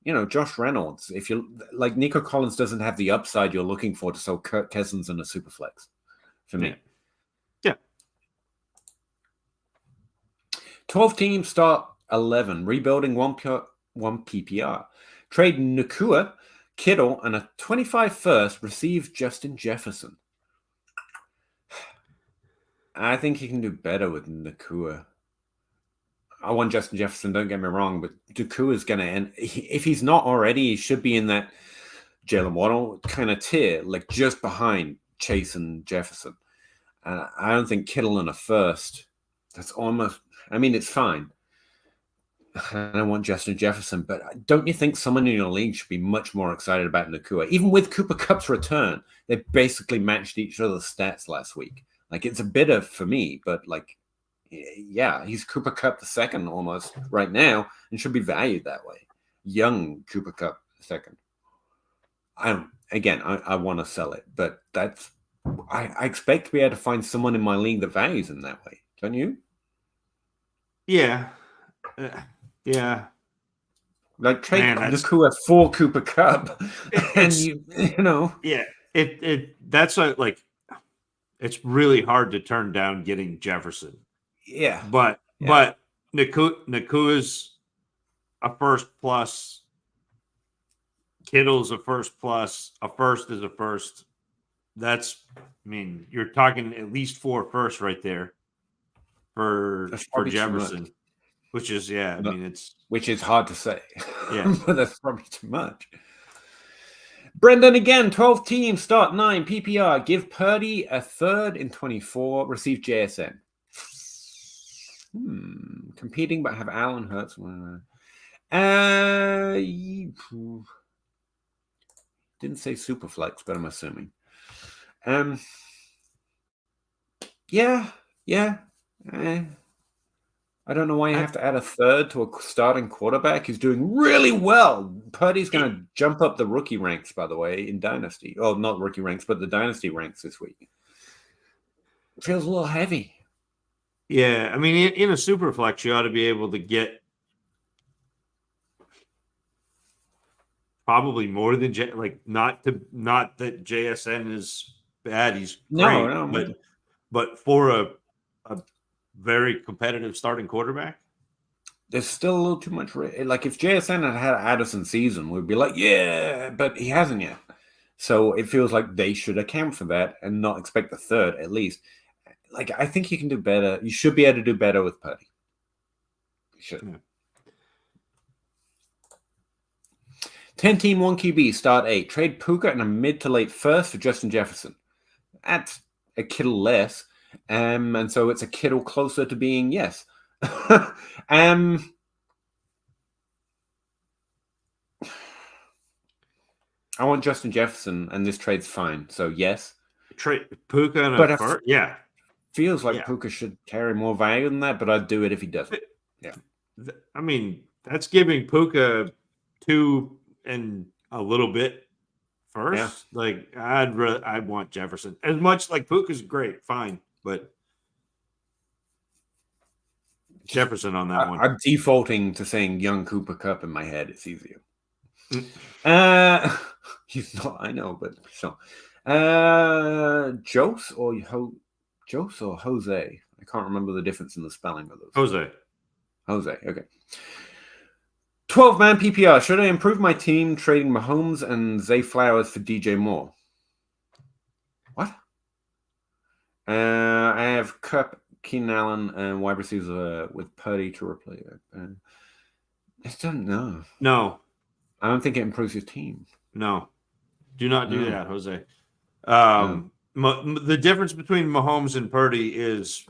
A: you know, Josh Reynolds. If you like, Nico Collins doesn't have the upside you're looking for to sell Kirk Cousins in a super flex for me.
C: Yeah.
A: 12 teams start 11, rebuilding one PPR. Trade Nakua, Kittle, and a 25 first, receive Justin Jefferson. I think you can do better with Nakua. I want Justin Jefferson, don't get me wrong, but Nakua is going to end. If he's not already, he should be in that Jalen Waddle kind of tier, like just behind Chase and Jefferson. I don't think Kittle in a first. That's almost... I mean, it's fine. I don't want Justin Jefferson, but don't you think someone in your league should be much more excited about Nakua? Even with Cooper Kupp's return, they basically matched each other's stats last week. Like, it's a bitter for me, but like, yeah, he's Cooper Kupp the second almost right now and should be valued that way. Young Cooper Kupp second. I want to sell it, but I expect to be able to find someone in my league that values him that way. Don't you?
C: Yeah. Yeah.
A: Like trade Nakua for Cooper Kupp, and you know.
C: Yeah, that's like, it's really hard to turn down getting Jefferson.
A: Yeah,
C: but Nakua's a first plus. Kittle's a first plus. A first is a first. That's, I mean, you're talking at least 4 firsts right there for Jefferson. Which is, I mean,
A: which is hard to say.
C: Yeah.
A: But that's probably too much. Brendan again, 12 teams, start 9, PPR. Give Purdy a third in 24, receive JSN. Competing, but have Allen, Hurts. Didn't say super flex, but I'm assuming. I don't know why you have to add a third to a starting quarterback. He's doing really well. Purdy's going to jump up the rookie ranks, by the way, in Dynasty. Oh, not rookie ranks, but the Dynasty ranks this week. It feels a little heavy.
C: Yeah, I mean, in a super flex, you ought to be able to get probably more than not that JSN is bad. He's great, but for a very competitive starting quarterback.
A: there's still a little too much. Like if JSN had Addison season, we'd be like, yeah, but he hasn't yet. So it feels like they should account for that and not expect the third at least. Like I think you can do better. You should be able to do better with Purdy. You should. Yeah. 10-team 1 QB start 8. Trade Puka and a mid to late first for Justin Jefferson. That's a Kittle less. And so it's a Kittle closer to being yes. I want Justin Jefferson, and this trade's fine. So yes.
C: Trade Puka and a first? Yeah.
A: Feels like Puka should carry more value than that, but I'd do it if he doesn't. Yeah.
C: I mean, that's giving Puka 2 and a little bit first. Yeah. Like I'd want Jefferson. As much like Puka's great, fine, but Jefferson on that one.
A: I'm defaulting to saying young Cooper Kupp in my head. It's easier. He's not, I know, but so Jose or Jose? I can't remember the difference in the spelling of those. Jose, okay. 12-man PPR. Should I improve my team trading Mahomes and Zay Flowers for DJ Moore? What? I have Kupp, Keenan Allen, and wide receivers with Purdy to replace it. I don't know.
C: No.
A: I don't think it improves your team.
C: No. Do not do that, Jose. The difference between Mahomes and Purdy is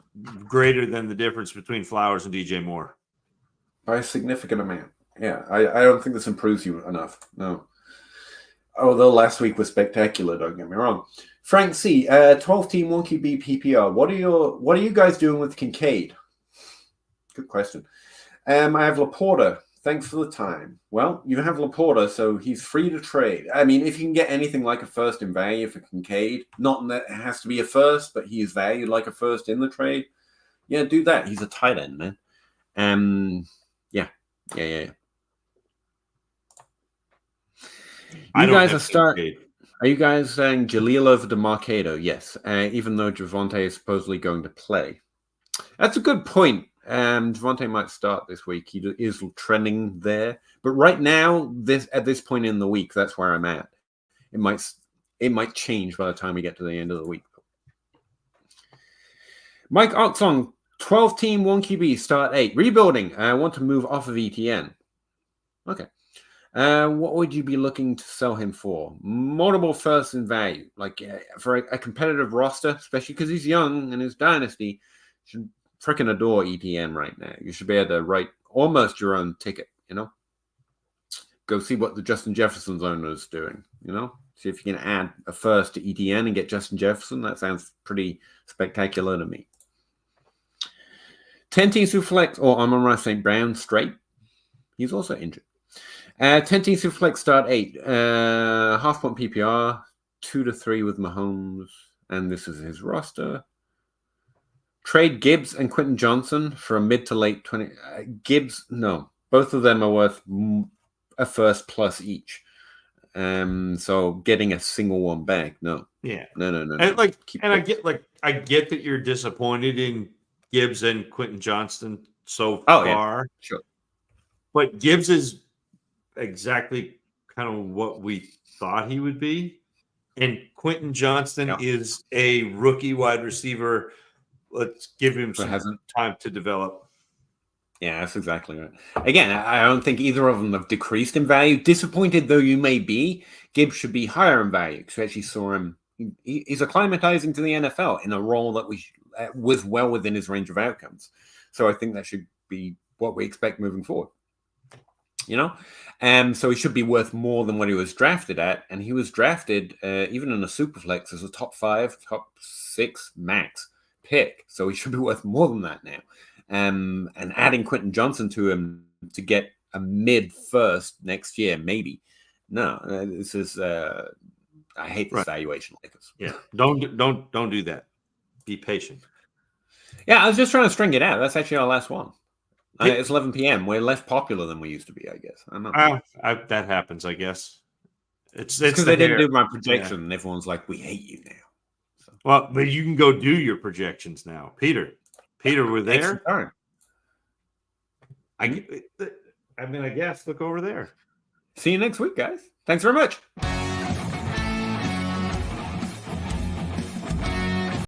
C: greater than the difference between Flowers and DJ Moore.
A: By a significant amount. Yeah, I don't think this improves you enough. No. Although last week was spectacular, don't get me wrong. Frank C, 12-team 1 QB PPR. What are you guys doing with Kincaid? Good question. I have Laporta. Thanks for the time. Well, you have Laporta, so he's free to trade. I mean, if you can get anything like a first in value for Kincaid, not that it has to be a first, but he is valued like a first in the trade. Yeah, do that. He's a tight end, man. Yeah. You guys are you guys saying Jaleel over to Marcado? Yes, even though Javonte is supposedly going to play. That's a good point. Javonte might start this week. He is trending there. But right now, at this point in the week, that's where I'm at. It might change by the time we get to the end of the week. Mike Oxon, 12-team 1 QB, start 8. Rebuilding. I want to move off of ETN. Okay. What would you be looking to sell him for? Multiple firsts in value. Like for a competitive roster, especially because he's young and his dynasty, should freaking adore ETN right now. You should be able to write almost your own ticket, Go see what the Justin Jefferson's owner is doing, See if you can add a first to ETN and get Justin Jefferson. That sounds pretty spectacular to me. 10-team Superflex, or Amon-Ra St. Brown straight. He's also injured. 10-team Superflex start 8. Half-point PPR, 2 to 3 with Mahomes. And this is his roster. Trade Gibbs and Quentin Johnson for a mid to late 20. Gibbs, no. Both of them are worth a first plus each. So getting a single one back, no.
C: Yeah.
A: No.
C: I get that you're disappointed in Gibbs and Quentin Johnston so far.
A: Yeah. Sure.
C: But Gibbs is exactly kind of what we thought he would be. And Quentin Johnston is a rookie wide receiver. Let's give him some time to develop.
A: Yeah, that's exactly right. Again, I don't think either of them have decreased in value. Disappointed though you may be, Gibbs should be higher in value because we actually saw him. He's acclimatizing to the NFL in a role that was well within his range of outcomes. So I think that should be what we expect moving forward. So he should be worth more than what he was drafted at. And he was drafted, even in a Superflex, as a top 5, top 6 max pick. So he should be worth more than that now. And adding Quentin Johnson to him to get a mid first next year, maybe. No, this is, I hate this valuation.
C: Yeah, don't do that. Be patient.
A: Yeah, I was just trying to string it out. That's actually our last one. It's 11 p.m. We're less popular than we used to be, I guess.
C: That happens, I guess. It's
A: because they didn't do my projection, and everyone's like, "We hate you now." So.
C: Well, but you can go do your projections now, Peter. Peter, we're there. I mean, I guess look over there.
A: See you next week, guys. Thanks very much.